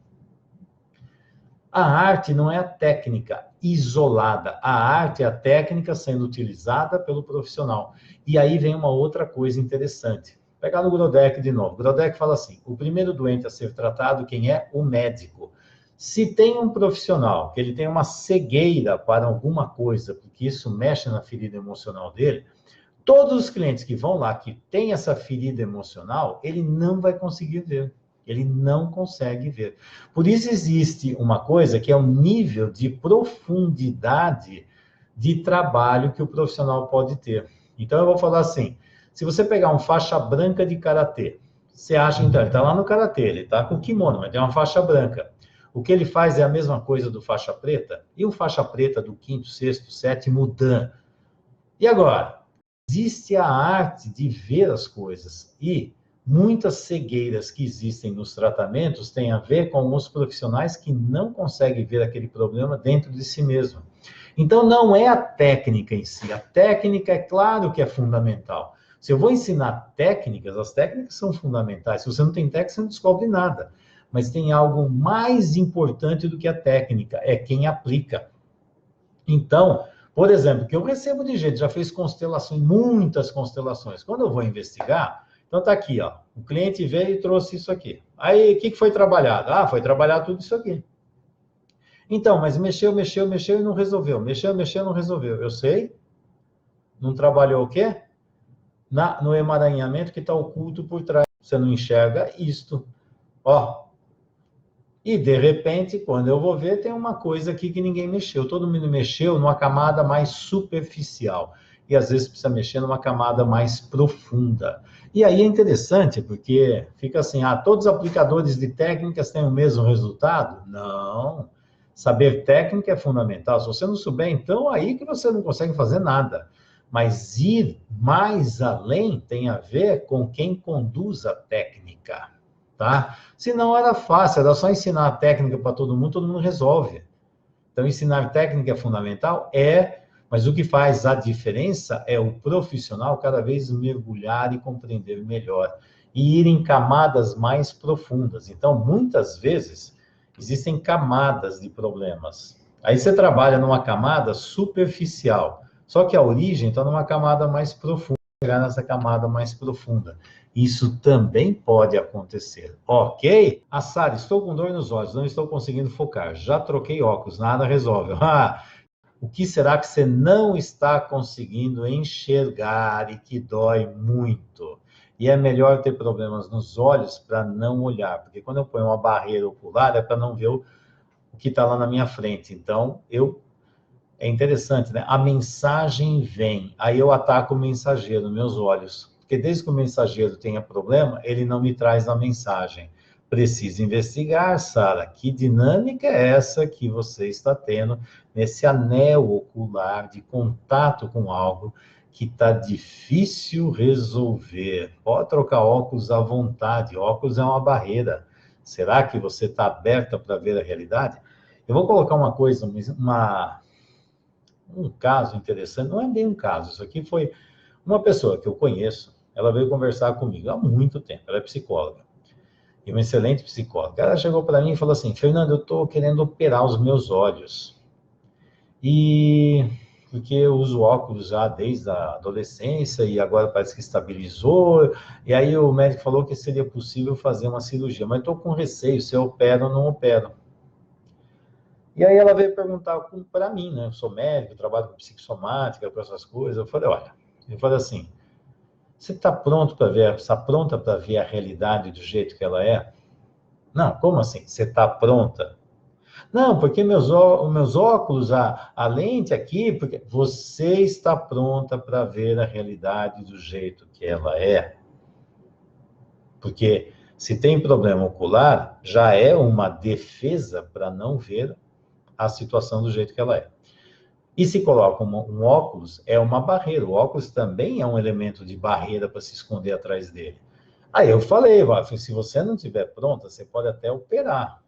S1: A arte não é a técnica isolada. A arte é a técnica sendo utilizada pelo profissional. E aí vem uma outra coisa interessante. Vou pegar no Grodeck de novo. Grodeck fala assim: o primeiro doente a ser tratado, quem é? O médico. Se tem um profissional que ele tem uma cegueira para alguma coisa, porque isso mexe na ferida emocional dele, todos os clientes que vão lá, que têm essa ferida emocional, ele não vai conseguir ver. Ele não consegue ver. Por isso existe uma coisa que é o nível de profundidade de trabalho que o profissional pode ter. Então, eu vou falar assim: se você pegar um faixa branca de karatê, você acha, então, ele está lá no karatê, ele está com kimono, mas tem uma faixa branca. O que ele faz é a mesma coisa do faixa preta? E o faixa preta do 5º, 6º, 7º dan? E agora? Existe a arte de ver as coisas. E muitas cegueiras que existem nos tratamentos têm a ver com os profissionais que não conseguem ver aquele problema dentro de si mesmo. Então, não é a técnica em si. A técnica, é claro que é fundamental. Se eu vou ensinar técnicas, as técnicas são fundamentais. Se você não tem técnica, você não descobre nada. Mas tem algo mais importante do que a técnica, é quem aplica. Então, por exemplo, que eu recebo de gente, já fez constelações, muitas constelações. Quando eu vou investigar, então tá aqui, ó, o cliente veio e trouxe isso aqui. Aí, o que foi trabalhado? Ah, foi trabalhado tudo isso aqui. Então, mas mexeu e não resolveu. Mexeu, não resolveu. Eu sei. Não trabalhou o quê? No emaranhamento que está oculto por trás. Você não enxerga isto. Ó. E, de repente, quando eu vou ver, tem uma coisa aqui que ninguém mexeu. Todo mundo mexeu numa camada mais superficial. E, às vezes, precisa mexer numa camada mais profunda. E aí é interessante, porque fica assim: ah, todos os aplicadores de técnicas têm o mesmo resultado? Não. Saber técnica é fundamental. Se você não souber, então, aí que você não consegue fazer nada. Mas ir mais além tem a ver com quem conduz a técnica. Tá? Se não, era fácil, era só ensinar a técnica para todo mundo resolve. Então, ensinar técnica é fundamental? É, mas o que faz a diferença é o profissional cada vez mergulhar e compreender melhor, e ir em camadas mais profundas. Então, muitas vezes, existem camadas de problemas. Aí você trabalha numa camada superficial, só que a origem está numa camada mais profunda, chegar nessa camada mais profunda. Isso também pode acontecer, ok? Sara, estou com dor nos olhos, não estou conseguindo focar. Já troquei óculos, nada resolve. O que será que você não está conseguindo enxergar e que dói muito? E é melhor ter problemas nos olhos para não olhar, porque quando eu ponho uma barreira ocular é para não ver o que está lá na minha frente. Então, eu É interessante, né? A mensagem vem, aí eu ataco o mensageiro, meus olhos. Porque desde que o mensageiro tenha problema, ele não me traz a mensagem. Precisa investigar, Sara, que dinâmica é essa que você está tendo nesse anel ocular de contato com algo que está difícil resolver. Pode trocar óculos à vontade, óculos é uma barreira. Será que você está aberta para ver a realidade? Eu vou colocar uma coisa, um caso interessante, não é bem um caso, isso aqui foi uma pessoa que eu conheço, ela veio conversar comigo há muito tempo, ela é psicóloga, e uma excelente psicóloga. Ela chegou para mim e falou assim, Fernando, eu estou querendo operar os meus olhos, e porque eu uso óculos já desde a adolescência, e agora parece que estabilizou, e aí o médico falou que seria possível fazer uma cirurgia, mas estou com receio, se eu opero ou não opero. E aí ela veio perguntar para mim, né? Eu sou médico, trabalho com psicossomática, com essas coisas. Eu falei assim, você está pronto para ver, está pronta para ver a realidade do jeito que ela é? Não, como assim? Você está pronta? Não, porque meus óculos, a lente aqui, porque você está pronta para ver a realidade do jeito que ela é. Porque se tem problema ocular, já é uma defesa para não ver a situação do jeito que ela é. E se coloca um óculos, é uma barreira. O óculos também é um elemento de barreira para se esconder atrás dele. Aí eu falei, se você não estiver pronta, você pode até operar.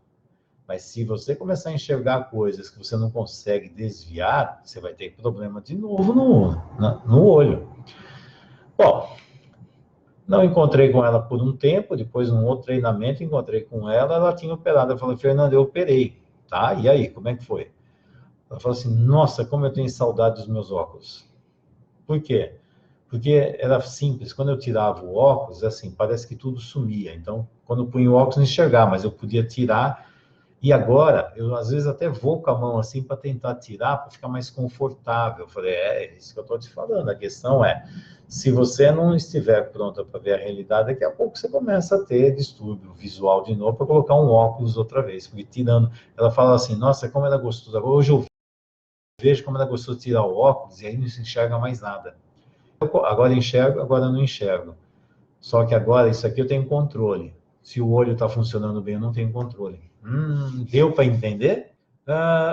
S1: Mas se você começar a enxergar coisas que você não consegue desviar, você vai ter problema de novo no olho. Bom, não encontrei com ela por um tempo, depois num outro treinamento, encontrei com ela, ela tinha operado. Eu falei, Fernando, eu operei, tá? E aí, como é que foi? Ela falou assim, nossa, como eu tenho saudade dos meus óculos. Por quê? Porque era simples, quando eu tirava o óculos, assim, parece que tudo sumia. Então, quando eu punho o óculos, não enxergava, mas eu podia tirar. E agora, eu às vezes até vou com a mão assim para tentar tirar, para ficar mais confortável. Eu falei, é isso que eu estou te falando. A questão é, se você não estiver pronta para ver a realidade, daqui a pouco você começa a ter distúrbio visual de novo para colocar um óculos outra vez. Porque tirando, ela fala assim, nossa, como ela é gostosa. Hoje eu vejo como ela gostou de tirar o óculos e aí não se enxerga mais nada. Agora enxergo, agora não enxergo. Só que agora isso aqui eu tenho controle. Se o olho está funcionando bem, eu não tenho controle. Deu para entender?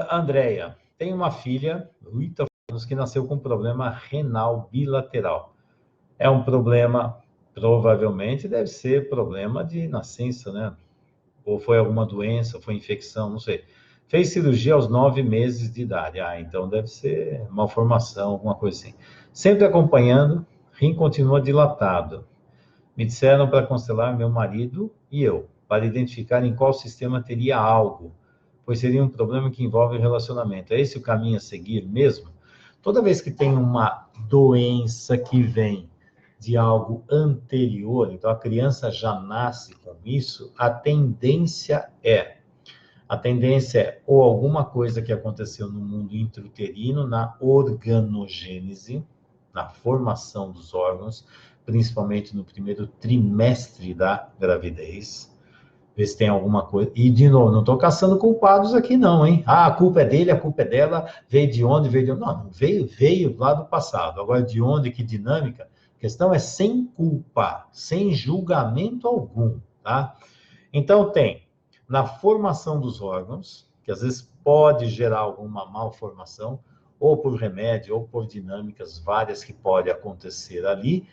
S1: Andréia, tem uma filha, 8 anos, que nasceu com problema renal bilateral. É um problema, provavelmente deve ser problema de nascença, né? Ou foi alguma doença, foi infecção, não sei. Fez cirurgia aos 9 meses de idade. Então deve ser malformação, alguma coisa assim. Sempre acompanhando, rim continua dilatado. Me disseram para constelar meu marido e eu, para identificar em qual sistema teria algo, pois seria um problema que envolve o relacionamento. É esse o caminho a seguir mesmo? Toda vez que tem uma doença que vem de algo anterior, então a criança já nasce com isso, a tendência é ou alguma coisa que aconteceu no mundo intrauterino, na organogênese, na formação dos órgãos, principalmente no primeiro trimestre da gravidez, ver se tem alguma coisa. E, de novo, não estou caçando culpados aqui, não, hein? A culpa é dele, a culpa é dela, veio de onde, veio de onde. Não, veio lá do passado. Agora, de onde, que dinâmica? A questão é sem culpa, sem julgamento algum, tá? Então, tem na formação dos órgãos, que às vezes pode gerar alguma malformação, ou por remédio, ou por dinâmicas várias que pode acontecer ali.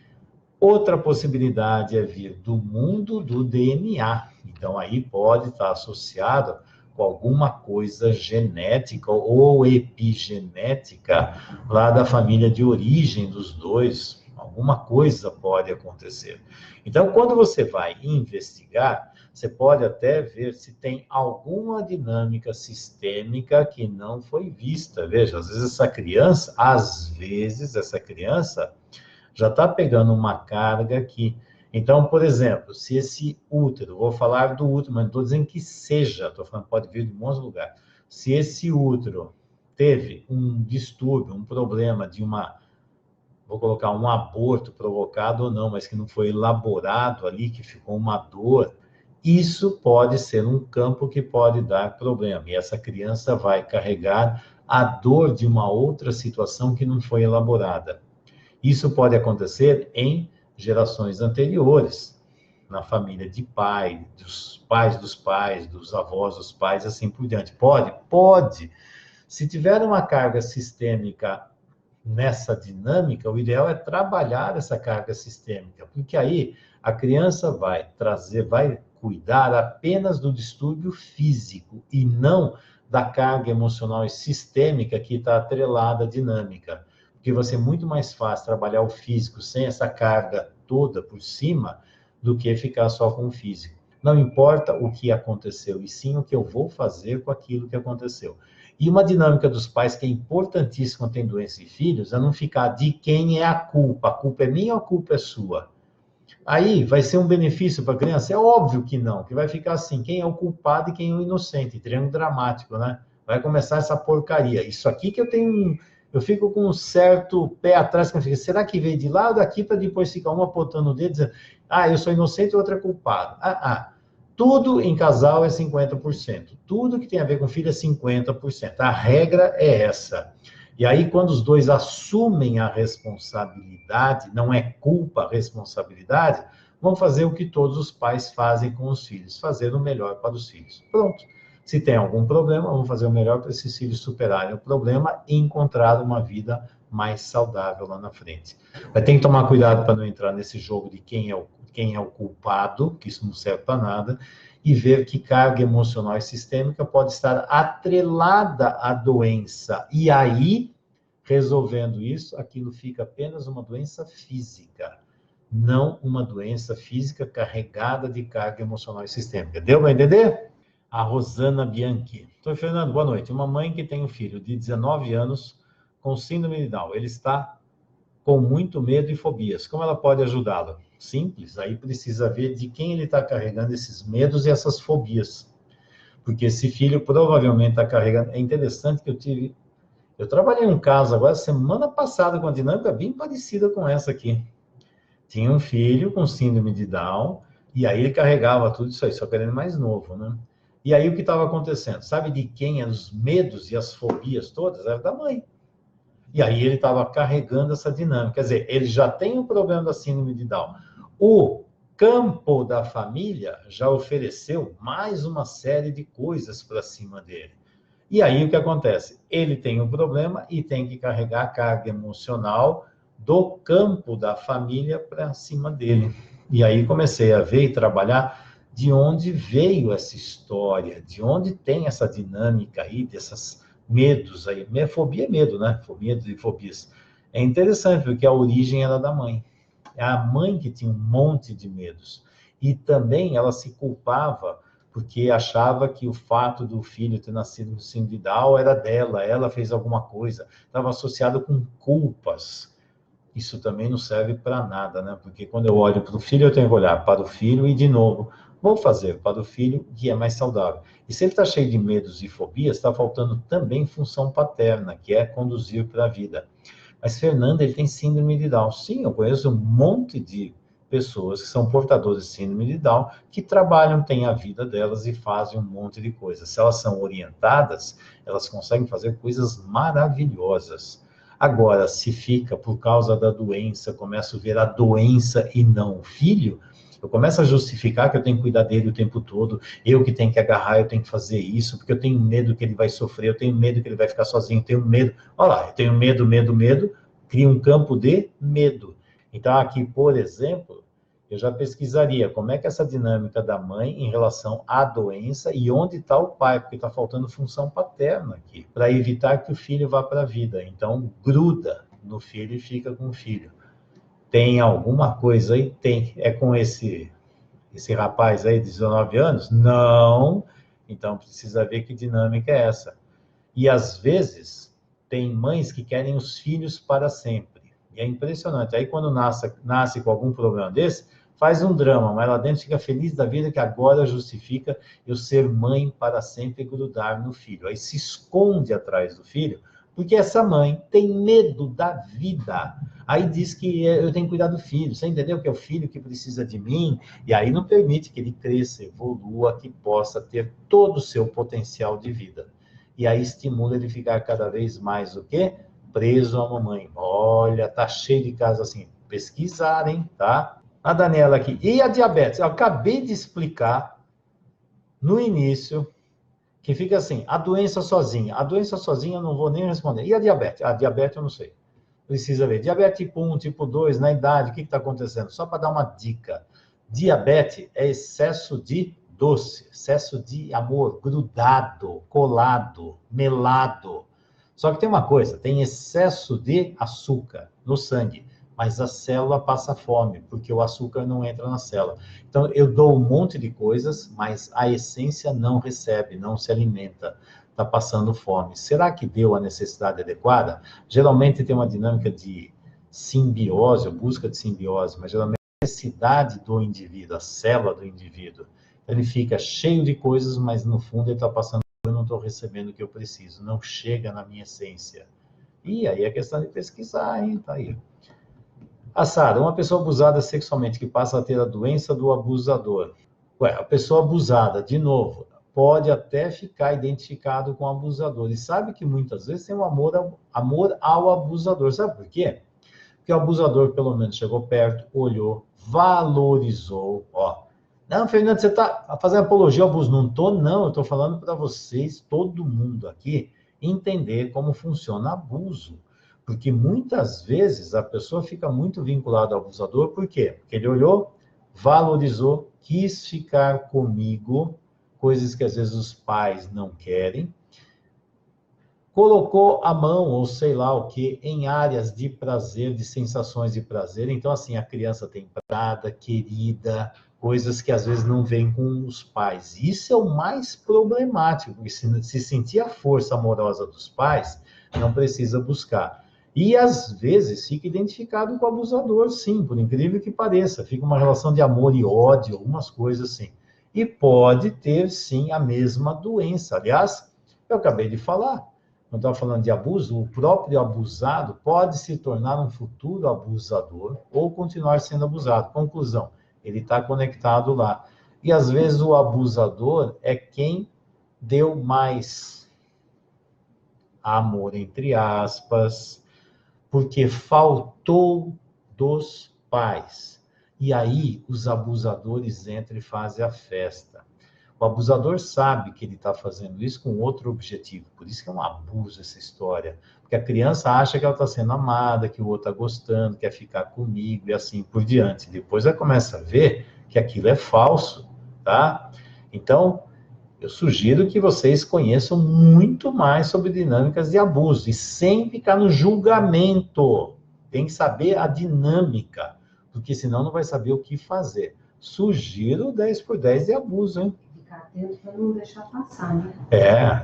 S1: Outra possibilidade é vir do mundo do DNA. Então, aí pode estar associado com alguma coisa genética ou epigenética lá da família de origem dos dois. Alguma coisa pode acontecer. Então, quando você vai investigar, você pode até ver se tem alguma dinâmica sistêmica que não foi vista. Veja, às vezes essa criança já está pegando uma carga aqui. Então, por exemplo, se esse útero, vou falar do útero, mas não estou dizendo que seja, estou falando pode vir de bons lugares. Se esse útero teve um distúrbio, um problema de vou colocar um aborto provocado ou não, mas que não foi elaborado ali, que ficou uma dor, isso pode ser um campo que pode dar problema. E essa criança vai carregar a dor de uma outra situação que não foi elaborada. Isso pode acontecer em gerações anteriores, na família de pai, dos pais, dos avós dos pais, assim por diante. Pode? Pode. Se tiver uma carga sistêmica nessa dinâmica, o ideal é trabalhar essa carga sistêmica, porque aí a criança vai cuidar apenas do distúrbio físico e não da carga emocional e sistêmica que está atrelada à dinâmica. Porque vai ser muito mais fácil trabalhar o físico sem essa carga toda por cima do que ficar só com o físico. Não importa o que aconteceu, e sim o que eu vou fazer com aquilo que aconteceu. E uma dinâmica dos pais que é importantíssima quando tem doença em filhos é não ficar de quem é a culpa é minha ou a culpa é sua? Aí vai ser um benefício para a criança? É óbvio que não, que vai ficar assim, quem é o culpado e quem é o inocente, triângulo dramático, né? Vai começar essa porcaria. Isso aqui que eu fico com um certo pé atrás, que eu fico, será que veio de lá ou daqui para depois ficar uma apontando o dedo, dizendo, eu sou inocente e outra é culpado. Tudo em casal é 50%. Tudo que tem a ver com filho é 50%. A regra é essa. E aí, quando os dois assumem a responsabilidade, não é culpa, responsabilidade, vão fazer o que todos os pais fazem com os filhos, fazer o melhor para os filhos. Pronto. Se tem algum problema, vamos fazer o melhor para esses filhos superarem o problema e encontrar uma vida mais saudável lá na frente. Mas tem que tomar cuidado para não entrar nesse jogo de quem é o culpado, que isso não serve para nada, e ver que carga emocional e sistêmica pode estar atrelada à doença. E aí, resolvendo isso, aquilo fica apenas uma doença física, não uma doença física carregada de carga emocional e sistêmica. Deu para entender? A Rosana Bianchi. Doutor Fernando, boa noite. Uma mãe que tem um filho de 19 anos com síndrome de Down. Ele está com muito medo e fobias. Como ela pode ajudá-lo? Simples, aí precisa ver de quem ele está carregando esses medos e essas fobias. Porque esse filho provavelmente está carregando... É interessante que eu trabalhei um caso agora, semana passada, com uma dinâmica bem parecida com essa aqui. Tinha um filho com síndrome de Down, e aí ele carregava tudo isso aí, só que ele era mais novo, né? E aí o que estava acontecendo? Sabe de quem eram os medos e as fobias todas? Era da mãe. E aí ele estava carregando essa dinâmica. Quer dizer, ele já tem o problema da síndrome de Down. O campo da família já ofereceu mais uma série de coisas para cima dele. E aí o que acontece? Ele tem um problema e tem que carregar a carga emocional do campo da família para cima dele. E aí comecei a ver e trabalhar de onde veio essa história, de onde tem essa dinâmica aí, desses medos aí. Fobia é medo, né? Medo e fobias. É interessante, porque a origem era da mãe. É a mãe que tinha um monte de medos. E também ela se culpava porque achava que o fato do filho ter nascido no síndrome de Down era dela, ela fez alguma coisa. Estava associado com culpas. Isso também não serve para nada, né? Porque quando eu olho para o filho, eu tenho que olhar para o filho e, de novo, vou fazer para o filho que é mais saudável. E se ele está cheio de medos e fobias, está faltando também função paterna, que é conduzir para a vida. Mas Fernando, ele tem síndrome de Down. Sim, eu conheço um monte de pessoas que são portadoras de síndrome de Down, que trabalham, têm a vida delas e fazem um monte de coisas. Se elas são orientadas, elas conseguem fazer coisas maravilhosas. Agora, se fica por causa da doença, começo a ver a doença e não o filho, eu começo a justificar que eu tenho que cuidar dele o tempo todo, eu que tenho que agarrar, eu tenho que fazer isso, porque eu tenho medo que ele vai sofrer, eu tenho medo que ele vai ficar sozinho, eu tenho medo. Olha lá, eu tenho medo, cria um campo de medo. Então, aqui, por exemplo, eu já pesquisaria como é que é essa dinâmica da mãe em relação à doença e onde está o pai, porque está faltando função paterna aqui, para evitar que o filho vá para a vida. Então, gruda no filho e fica com o filho. Tem alguma coisa aí? Tem. É com esse rapaz aí de 19 anos? Não. Então, precisa ver que dinâmica é essa. E, às vezes, tem mães que querem os filhos para sempre. E é impressionante. Aí, quando nasce com algum problema desse, faz um drama, mas lá dentro fica feliz da vida que agora justifica eu ser mãe para sempre e grudar no filho. Aí se esconde atrás do filho, porque essa mãe tem medo da vida. Aí diz que eu tenho que cuidar do filho. Você entendeu que é o filho que precisa de mim? E aí não permite que ele cresça, evolua, que possa ter todo o seu potencial de vida. e aí estimula ele ficar cada vez mais o quê? Preso à mamãe. Olha, tá cheio de casos assim. Pesquisarem, tá? A Daniela aqui. E a diabetes? Eu acabei de explicar no início que fica assim, a doença sozinha. A doença sozinha eu não vou nem responder. E a diabetes? A diabetes eu não sei. Precisa ver. Diabetes tipo 1, tipo 2, na idade, o que está acontecendo? Só para dar uma dica. Diabetes é excesso de doce, excesso de amor, grudado, colado, melado. Só que tem uma coisa, tem excesso de açúcar no sangue, mas a célula passa fome, porque o açúcar não entra na célula. Então, eu dou um monte de coisas, mas a essência não recebe, não se alimenta, está passando fome. Será que deu a necessidade adequada? Geralmente tem uma dinâmica de simbiose, ou busca de simbiose, mas geralmente a necessidade do indivíduo, a célula do indivíduo. Ele fica cheio de coisas, mas no fundo ele está passando, eu não estou recebendo o que eu preciso, não chega na minha essência. E aí é questão de pesquisar, hein? Tá aí. A Sara, uma pessoa abusada sexualmente que passa a ter a doença do abusador. Ué, a pessoa abusada, de novo, pode até ficar identificado com o abusador. E sabe que muitas vezes tem um amor ao abusador. Sabe por quê? Porque o abusador, pelo menos, chegou perto, olhou, valorizou. Ó, não, Fernando, você está fazendo apologia ao abuso. Não estou, não. Eu estou falando para vocês, todo mundo aqui, entender como funciona abuso. Porque muitas vezes a pessoa fica muito vinculada ao abusador, por quê? Porque ele olhou, valorizou, quis ficar comigo, coisas que às vezes os pais não querem, colocou a mão, ou sei lá o que, em áreas de prazer, de sensações de prazer. Então, assim, a criança tem prada, querida, coisas que às vezes não vêm com os pais. Isso é o mais problemático, porque se sentir a força amorosa dos pais, não precisa buscar. E, às vezes, fica identificado com o abusador, sim, por incrível que pareça. Fica uma relação de amor e ódio, algumas coisas assim. E pode ter, sim, a mesma doença. Aliás, eu acabei de falar, não estava falando de abuso, o próprio abusado pode se tornar um futuro abusador ou continuar sendo abusado. Conclusão, ele está conectado lá. E, às vezes, o abusador é quem deu mais amor, entre aspas, porque faltou dos pais. E aí os abusadores entram e fazem a festa. O abusador sabe que ele está fazendo isso com outro objetivo. Por isso que é um abuso essa história. Porque a criança acha que ela está sendo amada, que o outro está gostando, quer ficar comigo e assim por diante. Depois ela começa a ver que aquilo é falso, tá? Então, eu sugiro que vocês conheçam muito mais sobre dinâmicas de abuso e sem ficar no julgamento. Tem que saber a dinâmica, porque senão não vai saber o que fazer. Sugiro 10x10 de abuso, hein?
S2: Ficar atento para não deixar passar, né?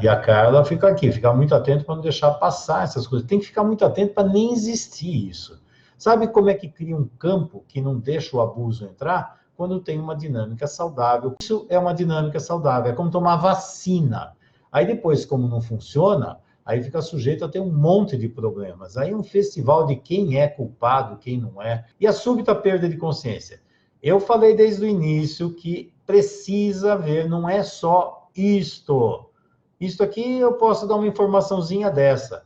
S1: E a Carla fica aqui, fica muito atento para não deixar passar essas coisas. Tem que ficar muito atento para nem existir isso. Sabe como é que cria um campo que não deixa o abuso entrar? Quando tem uma dinâmica saudável. Isso é uma dinâmica saudável, é como tomar vacina. Aí depois, como não funciona, aí fica sujeito a ter um monte de problemas. Aí é um festival de quem é culpado, quem não é. E a súbita perda de consciência. Eu falei desde o início que precisa ver, não é só isto. Isto aqui eu posso dar uma informaçãozinha dessa.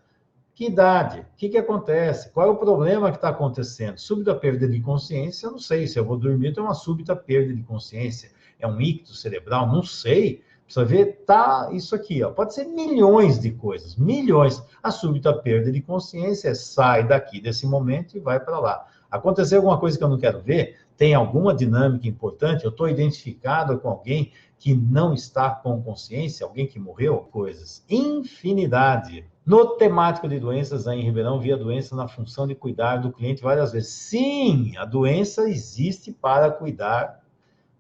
S1: Que idade? O que acontece? Qual é o problema que está acontecendo? Súbita perda de consciência, eu não sei. Se eu vou dormir, tem uma súbita perda de consciência. É um ictus cerebral? Não sei. Precisa ver, tá isso aqui, ó. Pode ser milhões de coisas, milhões. A súbita perda de consciência sai daqui desse momento e vai para lá. Aconteceu alguma coisa que eu não quero ver? Tem alguma dinâmica importante? Eu estou identificado com alguém que não está com consciência? Alguém que morreu? Coisas. Infinidade. No temático de doenças, aí em Ribeirão, vi a doença na função de cuidar do cliente várias vezes. Sim, a doença existe para cuidar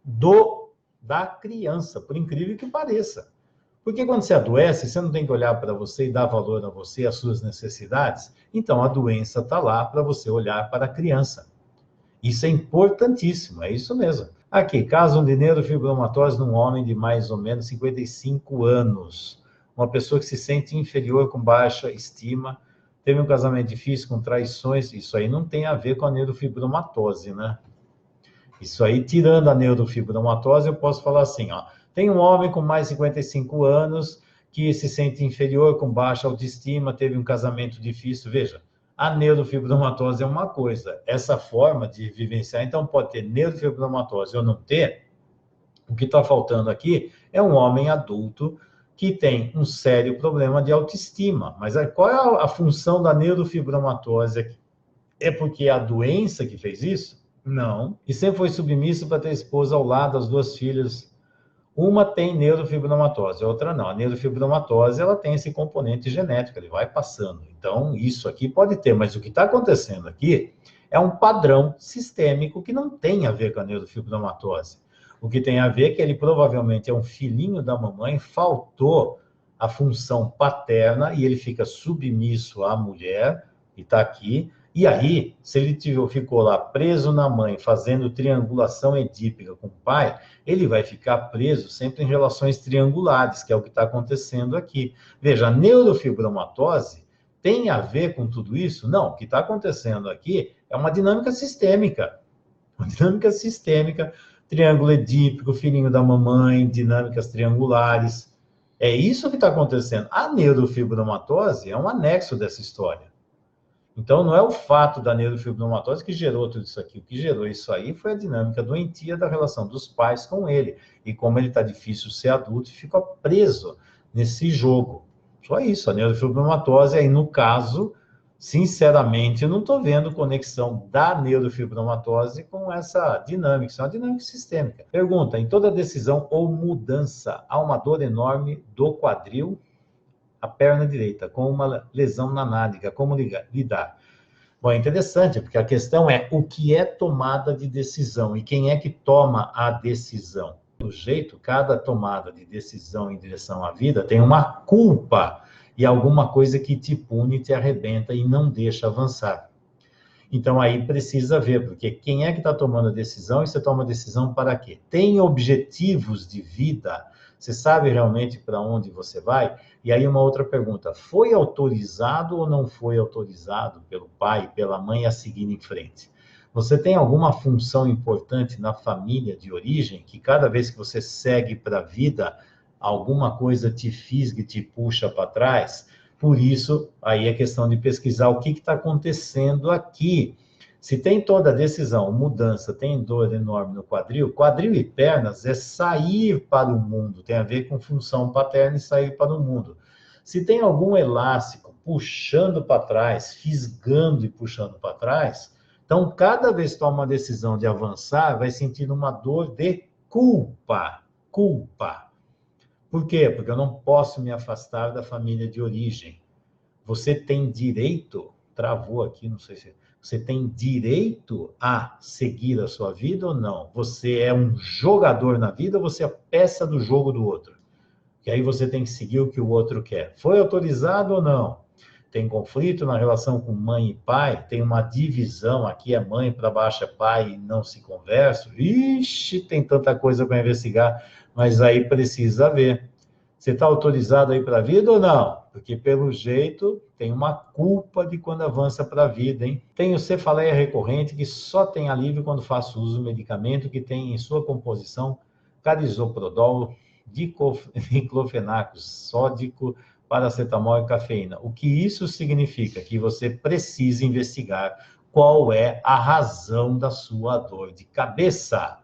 S1: da criança, por incrível que pareça. Porque quando você adoece, você não tem que olhar para você e dar valor a você, às suas necessidades. Então, a doença está lá para você olhar para a criança. Isso é importantíssimo, é isso mesmo. Aqui, caso de neurofibromatose num homem de mais ou menos 55 anos. Uma pessoa que se sente inferior com baixa estima, teve um casamento difícil com traições, isso aí não tem a ver com a neurofibromatose, né? Isso aí, tirando a neurofibromatose, eu posso falar assim, ó. Tem um homem com mais de 55 anos que se sente inferior, com baixa autoestima, teve um casamento difícil. Veja, a neurofibromatose é uma coisa. Essa forma de vivenciar, então, pode ter neurofibromatose ou não ter. O que está faltando aqui é um homem adulto que tem um sério problema de autoestima. Mas qual é a função da neurofibromatose aqui? É porque é a doença que fez isso? Não. E sempre foi submisso para ter esposa ao lado, as duas filhas. Uma tem neurofibromatose, a outra não. A neurofibromatose, ela tem esse componente genético, ele vai passando. Então, isso aqui pode ter, mas o que está acontecendo aqui é um padrão sistêmico que não tem a ver com a neurofibromatose. O que tem a ver é que ele provavelmente é um filhinho da mamãe, faltou a função paterna e ele fica submisso à mulher, e está aqui. E aí, se ele ficou lá preso na mãe, fazendo triangulação edípica com o pai, ele vai ficar preso sempre em relações triangulares, que é o que está acontecendo aqui. Veja, a neurofibromatose tem a ver com tudo isso? Não, o que está acontecendo aqui é uma dinâmica sistêmica. Uma dinâmica sistêmica, triângulo edípico, filhinho da mamãe, dinâmicas triangulares. É isso que está acontecendo. A neurofibromatose é um anexo dessa história. Então, não é o fato da neurofibromatose que gerou tudo isso aqui. O que gerou isso aí foi a dinâmica doentia da relação dos pais com ele. E como ele está difícil ser adulto, fica preso nesse jogo. Só isso, a neurofibromatose. Aí, no caso, sinceramente, eu não estou vendo conexão da neurofibromatose com essa dinâmica. Isso é uma dinâmica sistêmica. Pergunta, em toda decisão ou mudança, há uma dor enorme do quadril, a perna direita, com uma lesão na nádega, como lidar? Bom, é interessante, porque a questão é o que é tomada de decisão e quem é que toma a decisão. Do jeito, cada tomada de decisão em direção à vida tem uma culpa e alguma coisa que te pune, te arrebenta e não deixa avançar. Então, aí precisa ver, porque quem é que está tomando a decisão e você toma a decisão para quê? Tem objetivos de vida? Você sabe realmente para onde você vai? E aí uma outra pergunta, foi autorizado ou não foi autorizado pelo pai, pela mãe a seguir em frente? Você tem alguma função importante na família de origem que cada vez que você segue para a vida, alguma coisa te fisga e te puxa para trás? Por isso, aí é questão de pesquisar o que está acontecendo aqui. Se tem toda a decisão, mudança, tem dor enorme no quadril, quadril e pernas é sair para o mundo, tem a ver com função paterna e sair para o mundo. Se tem algum elástico puxando para trás, fisgando e puxando para trás, então cada vez que toma uma decisão de avançar, vai sentir uma dor de culpa. Culpa. Por quê? Porque eu não posso me afastar da família de origem. Você tem direito, travou aqui, não sei se... Você tem direito a seguir a sua vida ou não? Você é um jogador na vida ou você é peça do jogo do outro? E aí você tem que seguir o que o outro quer. Foi autorizado ou não? Tem conflito na relação com mãe e pai? Tem uma divisão, aqui é mãe, para baixo é pai e não se conversam? Ixi, tem tanta coisa para investigar, mas aí precisa ver. Você está autorizado aí para a vida ou não? Porque, pelo jeito, tem uma culpa de quando avança para a vida, hein? Tenho cefaleia recorrente que só tem alívio quando faço uso do medicamento que tem em sua composição carisoprodol, diclofenaco, sódico, paracetamol e cafeína. O que isso significa? Que você precisa investigar qual é a razão da sua dor de cabeça.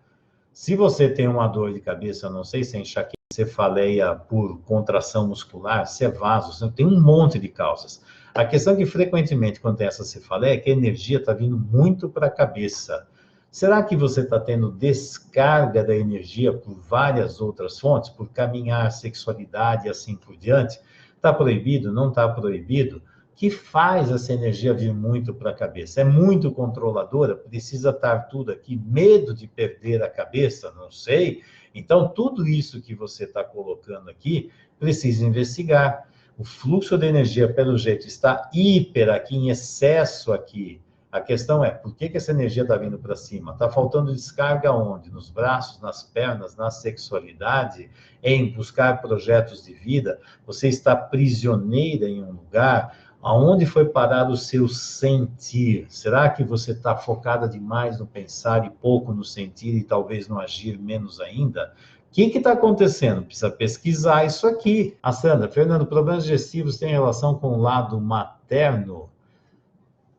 S1: Se você tem uma dor de cabeça, não sei se é enxaqueca, cefaleia por contração muscular, se é vaso, tem um monte de causas. A questão é que, frequentemente, quando tem essa cefaleia, é que a energia está vindo muito para a cabeça. Será que você está tendo descarga da energia por várias outras fontes, por caminhar, sexualidade e assim por diante? Está proibido? Não está proibido? Que faz essa energia vir muito para a cabeça? É muito controladora? Precisa estar tudo aqui? Medo de perder a cabeça? Não sei. Então, tudo isso que você está colocando aqui, precisa investigar. O fluxo de energia, pelo jeito, está hiper aqui, em excesso aqui. A questão é, por que essa energia está vindo para cima? Está faltando descarga onde? Nos braços, nas pernas, na sexualidade, em buscar projetos de vida? Você está prisioneira em um lugar? Aonde foi parar o seu sentir? Será que você está focada demais no pensar e pouco no sentir e talvez no agir menos ainda? que está acontecendo? Precisa pesquisar isso aqui. A Sandra, Fernando, problemas digestivos têm relação com o lado materno?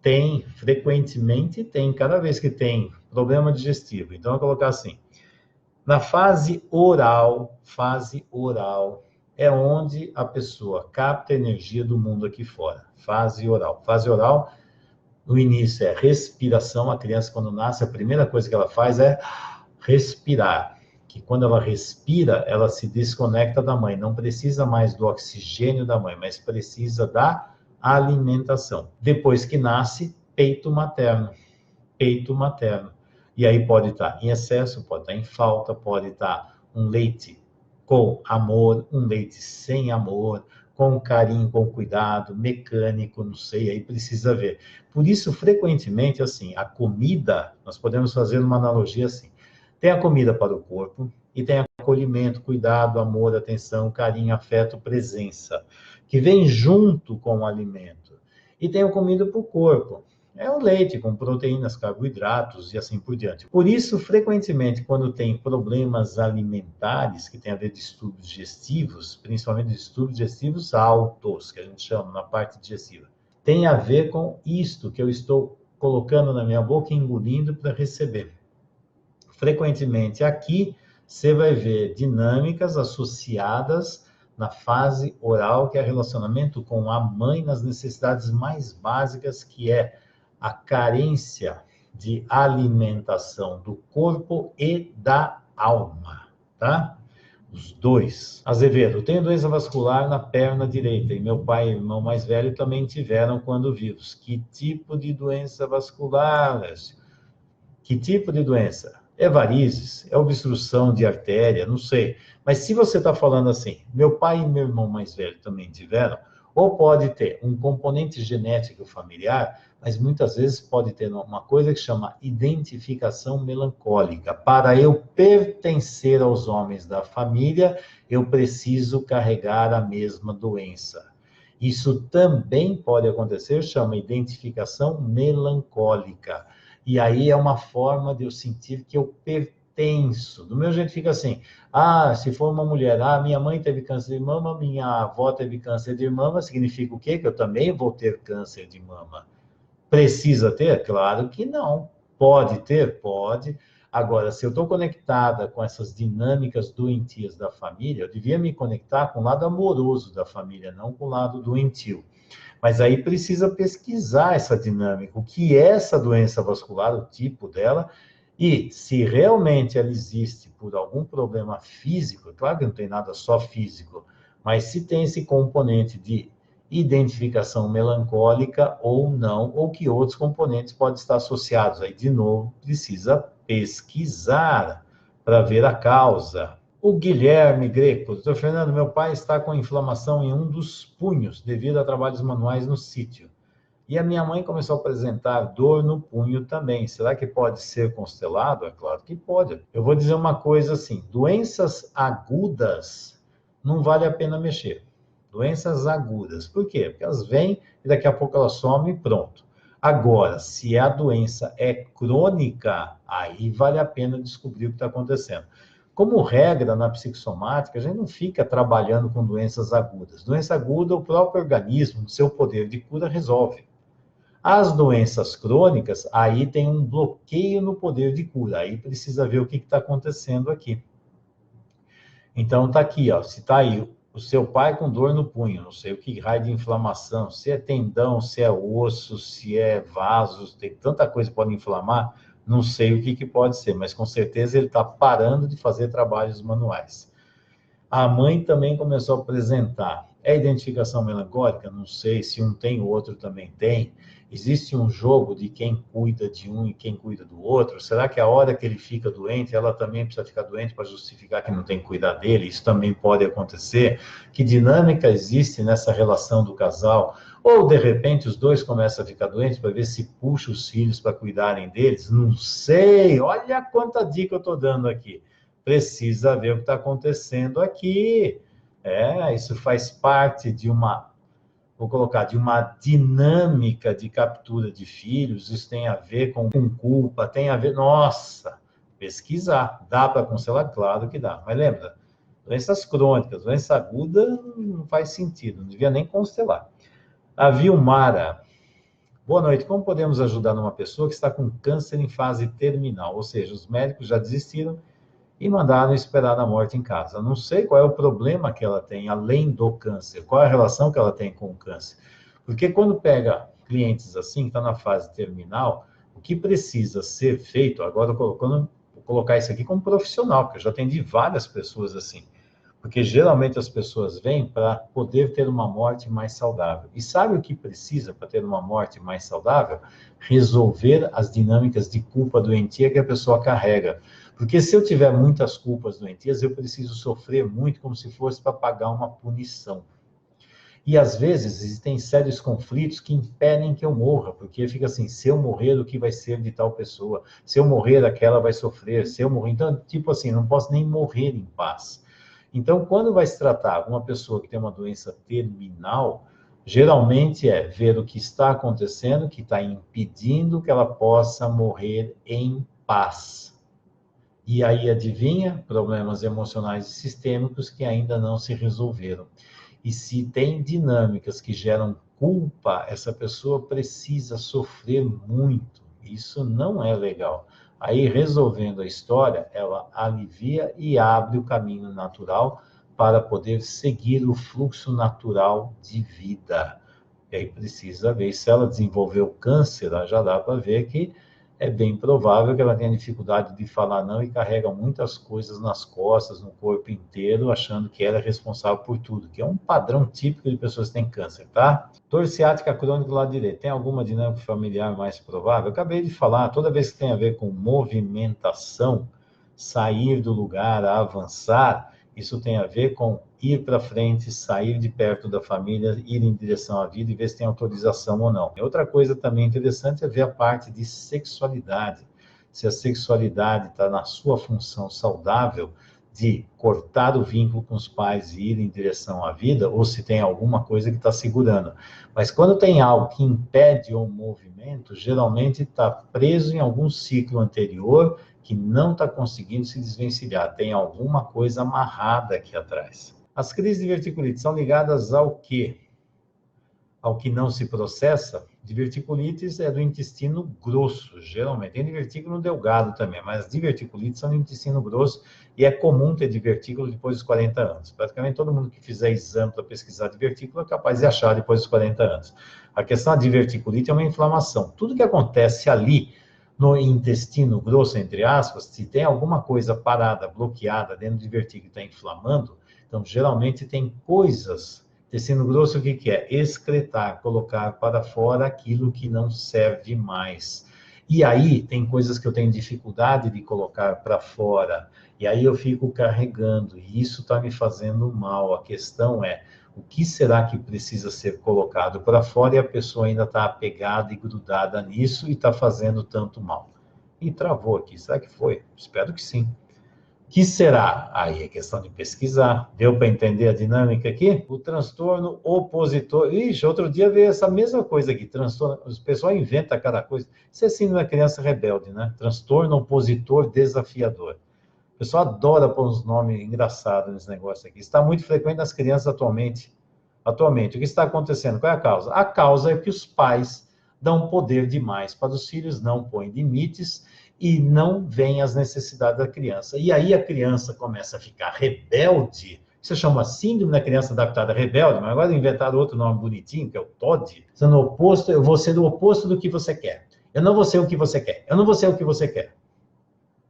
S1: Tem, frequentemente tem, cada vez que tem problema digestivo. Então, eu vou colocar assim, na fase oral, é onde a pessoa capta energia do mundo aqui fora. Fase oral. Fase oral, no início é respiração. A criança, quando nasce, a primeira coisa que ela faz é respirar. Que quando ela respira, ela se desconecta da mãe. Não precisa mais do oxigênio da mãe, mas precisa da alimentação. Depois que nasce, peito materno. Peito materno. E aí pode estar em excesso, pode estar em falta, pode estar um leite com amor, um leite sem amor, com carinho, com cuidado, mecânico, não sei, aí precisa ver. Por isso, frequentemente, assim, a comida, nós podemos fazer uma analogia assim, tem a comida para o corpo e tem acolhimento, cuidado, amor, atenção, carinho, afeto, presença, que vem junto com o alimento. E tem a comida para o corpo. É o leite com proteínas, carboidratos e assim por diante. Por isso, frequentemente, quando tem problemas alimentares, que tem a ver com distúrbios digestivos, principalmente distúrbios digestivos altos, que a gente chama na parte digestiva, tem a ver com isto que eu estou colocando na minha boca e engolindo para receber. Frequentemente aqui, você vai ver dinâmicas associadas na fase oral, que é relacionamento com a mãe nas necessidades mais básicas, que é a carência de alimentação do corpo e da alma, tá? Os dois. Azevedo, tenho doença vascular na perna direita e meu pai e irmão mais velho também tiveram quando vivos. Que tipo de doença vascular? Que tipo de doença? É varizes? É obstrução de artéria? Não sei. Mas se você está falando assim, meu pai e meu irmão mais velho também tiveram, ou pode ter um componente genético familiar, mas muitas vezes pode ter uma coisa que chama identificação melancólica. Para eu pertencer aos homens da família, eu preciso carregar a mesma doença. Isso também pode acontecer, chama identificação melancólica. E aí é uma forma de eu sentir que eu pertenço. Do meu jeito fica assim, se for uma mulher, minha mãe teve câncer de mama, minha avó teve câncer de mama, significa o quê? Que eu também vou ter câncer de mama. Precisa ter? Claro que não. Pode ter? Pode. Agora, se eu estou conectada com essas dinâmicas doentias da família, eu devia me conectar com o lado amoroso da família, não com o lado doentio. Mas aí precisa pesquisar essa dinâmica, o que é essa doença vascular, o tipo dela, e se realmente ela existe por algum problema físico, claro que não tem nada só físico, mas se tem esse componente de identificação melancólica ou não, ou que outros componentes podem estar associados. Aí, de novo, precisa pesquisar para ver a causa. O Guilherme Greco, doutor Fernando, meu pai está com inflamação em um dos punhos devido a trabalhos manuais no sítio. E a minha mãe começou a apresentar dor no punho também. Será que pode ser constelado? É claro que pode. Eu vou dizer uma coisa assim, doenças agudas não vale a pena mexer. Doenças agudas. Por quê? Porque elas vêm e daqui a pouco elas somem e pronto. Agora, se a doença é crônica, aí vale a pena descobrir o que está acontecendo. Como regra, na psicossomática, a gente não fica trabalhando com doenças agudas. Doença aguda, o próprio organismo, no seu poder de cura, resolve. As doenças crônicas, aí tem um bloqueio no poder de cura. Aí precisa ver o que está acontecendo aqui. Então, está aqui, ó, se está aí o seu pai com dor no punho, não sei o que raio de inflamação, se é tendão, se é osso, se é vasos, tem tanta coisa que pode inflamar, não sei o que pode ser, mas com certeza ele está parando de fazer trabalhos manuais. A mãe também começou a apresentar. É identificação melancólica? Não sei, se um tem, o outro também tem. Existe um jogo de quem cuida de um e quem cuida do outro? Será que a hora que ele fica doente, ela também precisa ficar doente para justificar que não tem que cuidar dele? Isso também pode acontecer. Que dinâmica existe nessa relação do casal? Ou, de repente, os dois começam a ficar doentes para ver se puxa os filhos para cuidarem deles? Não sei. Olha quanta dica eu estou dando aqui. Precisa ver o que está acontecendo aqui. Isso faz parte de uma, vou colocar, de uma dinâmica de captura de filhos. Isso tem a ver com culpa, tem a ver, nossa, pesquisar. Dá para constelar? Claro que dá. Mas lembra, doenças crônicas, doença aguda, não faz sentido, não devia nem constelar. A Vilmara. Boa noite. Como podemos ajudar uma pessoa que está com câncer em fase terminal? Ou seja, os médicos já desistiram e mandaram esperar a morte em casa. Não sei qual é o problema que ela tem, além do câncer. Qual é a relação que ela tem com o câncer? Porque quando pega clientes assim, que estão na fase terminal, o que precisa ser feito, agora vou colocar isso aqui como profissional, porque eu já atendi várias pessoas assim. Porque geralmente as pessoas vêm para poder ter uma morte mais saudável. E sabe o que precisa para ter uma morte mais saudável? Resolver as dinâmicas de culpa doentia que a pessoa carrega. Porque se eu tiver muitas culpas doentias, eu preciso sofrer muito como se fosse para pagar uma punição. E às vezes existem sérios conflitos que impedem que eu morra, porque fica assim, se eu morrer, o que vai ser de tal pessoa? Se eu morrer, aquela vai sofrer. Se eu morrer, então, tipo assim, não posso nem morrer em paz. Então, quando vai se tratar uma pessoa que tem uma doença terminal, geralmente é ver o que está acontecendo, que está impedindo que ela possa morrer em paz. E aí, adivinha? Problemas emocionais e sistêmicos que ainda não se resolveram. E se tem dinâmicas que geram culpa, essa pessoa precisa sofrer muito. Isso não é legal. Aí, resolvendo a história, ela alivia e abre o caminho natural para poder seguir o fluxo natural de vida. E aí precisa ver, se ela desenvolveu câncer, já dá para ver que é bem provável que ela tenha dificuldade de falar não e carrega muitas coisas nas costas, no corpo inteiro, achando que ela é responsável por tudo, que é um padrão típico de pessoas que têm câncer, tá? Dor ciática crônica do lado direito, tem alguma dinâmica familiar mais provável? Eu acabei de falar, toda vez que tem a ver com movimentação, sair do lugar, avançar, isso tem a ver com ir para frente, sair de perto da família, ir em direção à vida e ver se tem autorização ou não. Outra coisa também interessante é ver a parte de sexualidade. Se a sexualidade está na sua função saudável de cortar o vínculo com os pais e ir em direção à vida, ou se tem alguma coisa que está segurando. Mas quando tem algo que impede o movimento, geralmente está preso em algum ciclo anterior que não está conseguindo se desvencilhar. Tem alguma coisa amarrada aqui atrás. As crises de diverticulite são ligadas ao quê? Ao que não se processa? Diverticulites é do intestino grosso, geralmente. Tem divertículo delgado também, mas as diverticulites são do intestino grosso e é comum ter divertículo depois dos 40 anos. Praticamente todo mundo que fizer exame para pesquisar divertículo é capaz de achar depois dos 40 anos. A questão da diverticulite é uma inflamação. Tudo que acontece ali no intestino grosso, entre aspas, se tem alguma coisa parada, bloqueada dentro do divertículo e está inflamando, então geralmente tem coisas. Intestino grosso, o que é? Excretar, colocar para fora aquilo que não serve mais. E aí tem coisas que eu tenho dificuldade de colocar para fora, e aí eu fico carregando, e isso está me fazendo mal. A questão é, o que será que precisa ser colocado para fora e a pessoa ainda está apegada e grudada nisso e está fazendo tanto mal? E travou aqui, será que foi? Espero que sim. Que será? Aí é questão de pesquisar. Deu para entender a dinâmica aqui? O transtorno opositor. Ixi, outro dia veio essa mesma coisa aqui. Transtorno. O pessoal inventa cada coisa. Isso é síndrome da criança rebelde, né? Transtorno opositor desafiador. O pessoal adora pôr uns nomes engraçados nesse negócio aqui. Está muito frequente nas crianças atualmente. Atualmente, o que está acontecendo? Qual é a causa? A causa é que os pais dão poder demais para os filhos, não põem limites e não veem as necessidades da criança. E aí a criança começa a ficar rebelde. Isso chama síndrome da criança adaptada rebelde, mas agora inventaram outro nome bonitinho, que é o TOD. Sendo oposto, eu vou ser do oposto do que você quer. Eu não vou ser o que você quer. Eu não vou ser o que você quer.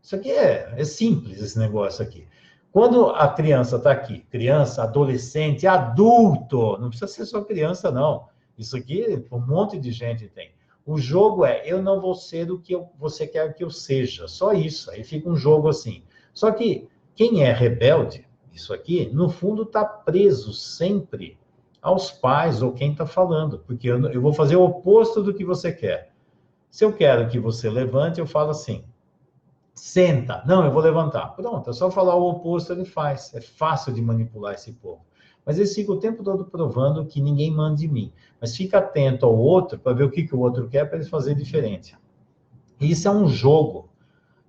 S1: Isso aqui é simples, esse negócio aqui. Quando a criança está aqui, criança, adolescente, adulto, não precisa ser só criança, não. Isso aqui, um monte de gente tem. O jogo é, eu não vou ser o que você quer que eu seja. Só isso. Aí fica um jogo assim. Só que quem é rebelde, isso aqui, no fundo está preso sempre aos pais ou quem está falando. Porque eu vou fazer o oposto do que você quer. Se eu quero que você levante, eu falo assim, senta. Não, eu vou levantar. Pronto, é só falar o oposto, ele faz. É fácil de manipular esse povo. Mas eles ficam o tempo todo provando que ninguém manda de mim. Mas fica atento ao outro para ver o que o outro quer para eles fazerem diferente. E isso é um jogo.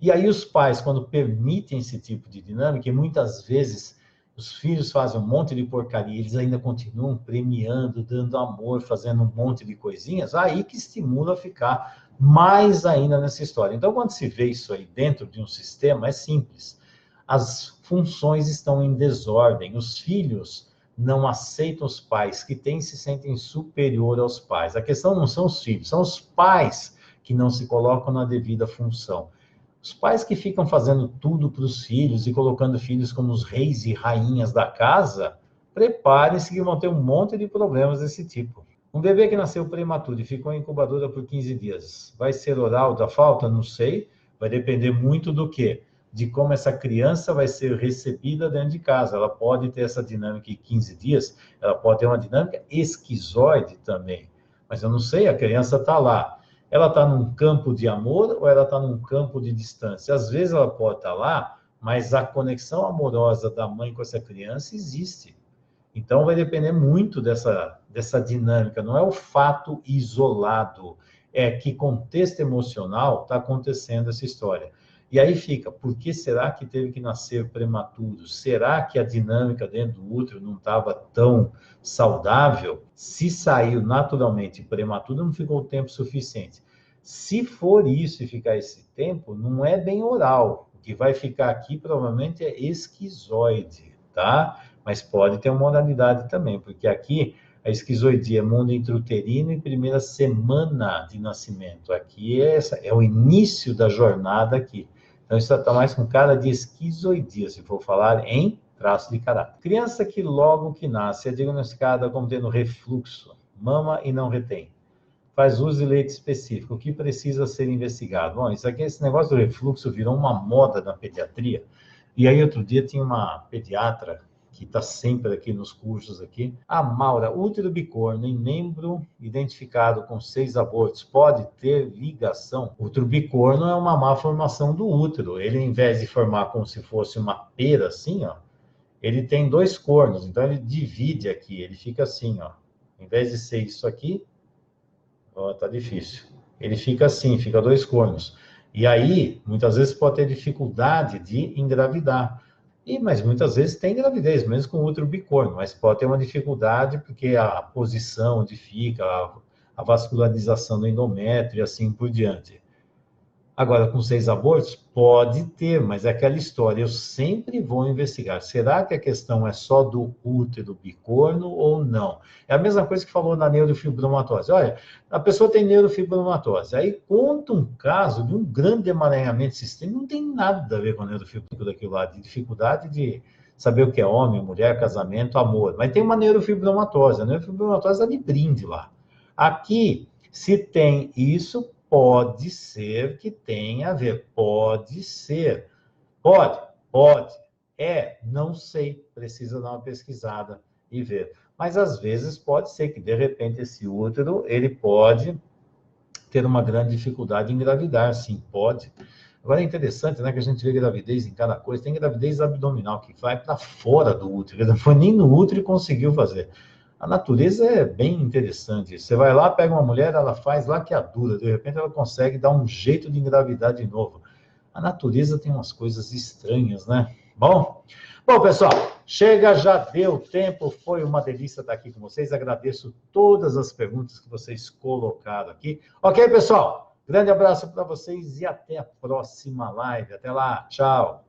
S1: E aí os pais, quando permitem esse tipo de dinâmica, e muitas vezes os filhos fazem um monte de porcaria, eles ainda continuam premiando, dando amor, fazendo um monte de coisinhas, aí que estimula a ficar mais ainda nessa história. Então, quando se vê isso aí dentro de um sistema, é simples. As funções estão em desordem, os filhos não aceitam os pais, que têm se sentem superior aos pais. A questão não são os filhos, são os pais que não se colocam na devida função. Os pais que ficam fazendo tudo para os filhos e colocando filhos como os reis e rainhas da casa, preparem-se que vão ter um monte de problemas desse tipo. Um bebê que nasceu prematuro e ficou em incubadora por 15 dias, vai ser oral da falta? Não sei. Vai depender muito do quê? De como essa criança vai ser recebida dentro de casa. Ela pode ter essa dinâmica em 15 dias, ela pode ter uma dinâmica esquizoide também. Mas eu não sei, a criança está lá. Ela está num campo de amor ou ela está num campo de distância? Às vezes ela pode estar lá, mas a conexão amorosa da mãe com essa criança existe. Então vai depender muito dessa dinâmica, não é o fato isolado, é que contexto emocional está acontecendo essa história. E aí fica, por que será que teve que nascer prematuro? Será que a dinâmica dentro do útero não estava tão saudável? Se saiu naturalmente prematuro, não ficou tempo suficiente. Se for isso e ficar esse tempo, não é bem oral. O que vai ficar aqui provavelmente é esquizoide, tá? Mas pode ter uma modalidade também, porque aqui a esquizoidia é mundo intrauterino e primeira semana de nascimento. Aqui é o início da jornada aqui. Então, isso está mais com cara de esquizoidia, se for falar em traço de caráter. Criança que logo que nasce é diagnosticada como tendo refluxo, mama e não retém. Faz uso de leite específico, o que precisa ser investigado? Bom, isso aqui, esse negócio do refluxo virou uma moda na pediatria. E aí, outro dia, tinha uma pediatra que está sempre aqui nos cursos aqui. A Maura, útero bicorno em membro identificado com 6 abortos, pode ter ligação? O útero bicorno é uma má formação do útero. Ele, em vez de formar como se fosse uma pera, assim, ó, ele tem 2 cornos. Então, ele divide aqui, ele fica assim, ó. Em vez de ser isso aqui, ó, tá difícil. Ele fica assim, fica 2 cornos. E aí, muitas vezes pode ter dificuldade de engravidar. Mas muitas vezes tem gravidez, mesmo com útero bicorno, mas pode ter uma dificuldade porque a posição onde fica, a vascularização do endométrio e assim por diante. Agora, com 6 abortos, pode ter, mas é aquela história, eu sempre vou investigar. Será que a questão é só do útero bicorno ou não? É a mesma coisa que falou na neurofibromatose. Olha, a pessoa tem neurofibromatose, aí conta um caso de um grande emaranhamento sistêmico, não tem nada a ver com a neurofibromatose daquilo lá, de dificuldade de saber o que é homem, mulher, casamento, amor. Mas tem uma neurofibromatose, a neurofibromatose é de brinde lá. Aqui, se tem isso, pode ser que tenha a ver, pode ser, pode, não sei, precisa dar uma pesquisada e ver. Mas às vezes pode ser que de repente esse útero, ele pode ter uma grande dificuldade em engravidar, sim, pode. Agora é interessante, né, que a gente vê gravidez em cada coisa, tem gravidez abdominal que vai para fora do útero, não foi nem no útero e conseguiu fazer. A natureza é bem interessante. Você vai lá, pega uma mulher, ela faz lá que é dura, de repente ela consegue dar um jeito de engravidar de novo. A natureza tem umas coisas estranhas, né? Bom, pessoal, chega, já deu tempo, foi uma delícia estar aqui com vocês. Agradeço todas as perguntas que vocês colocaram aqui. Ok, pessoal? Grande abraço para vocês e até a próxima live. Até lá, tchau.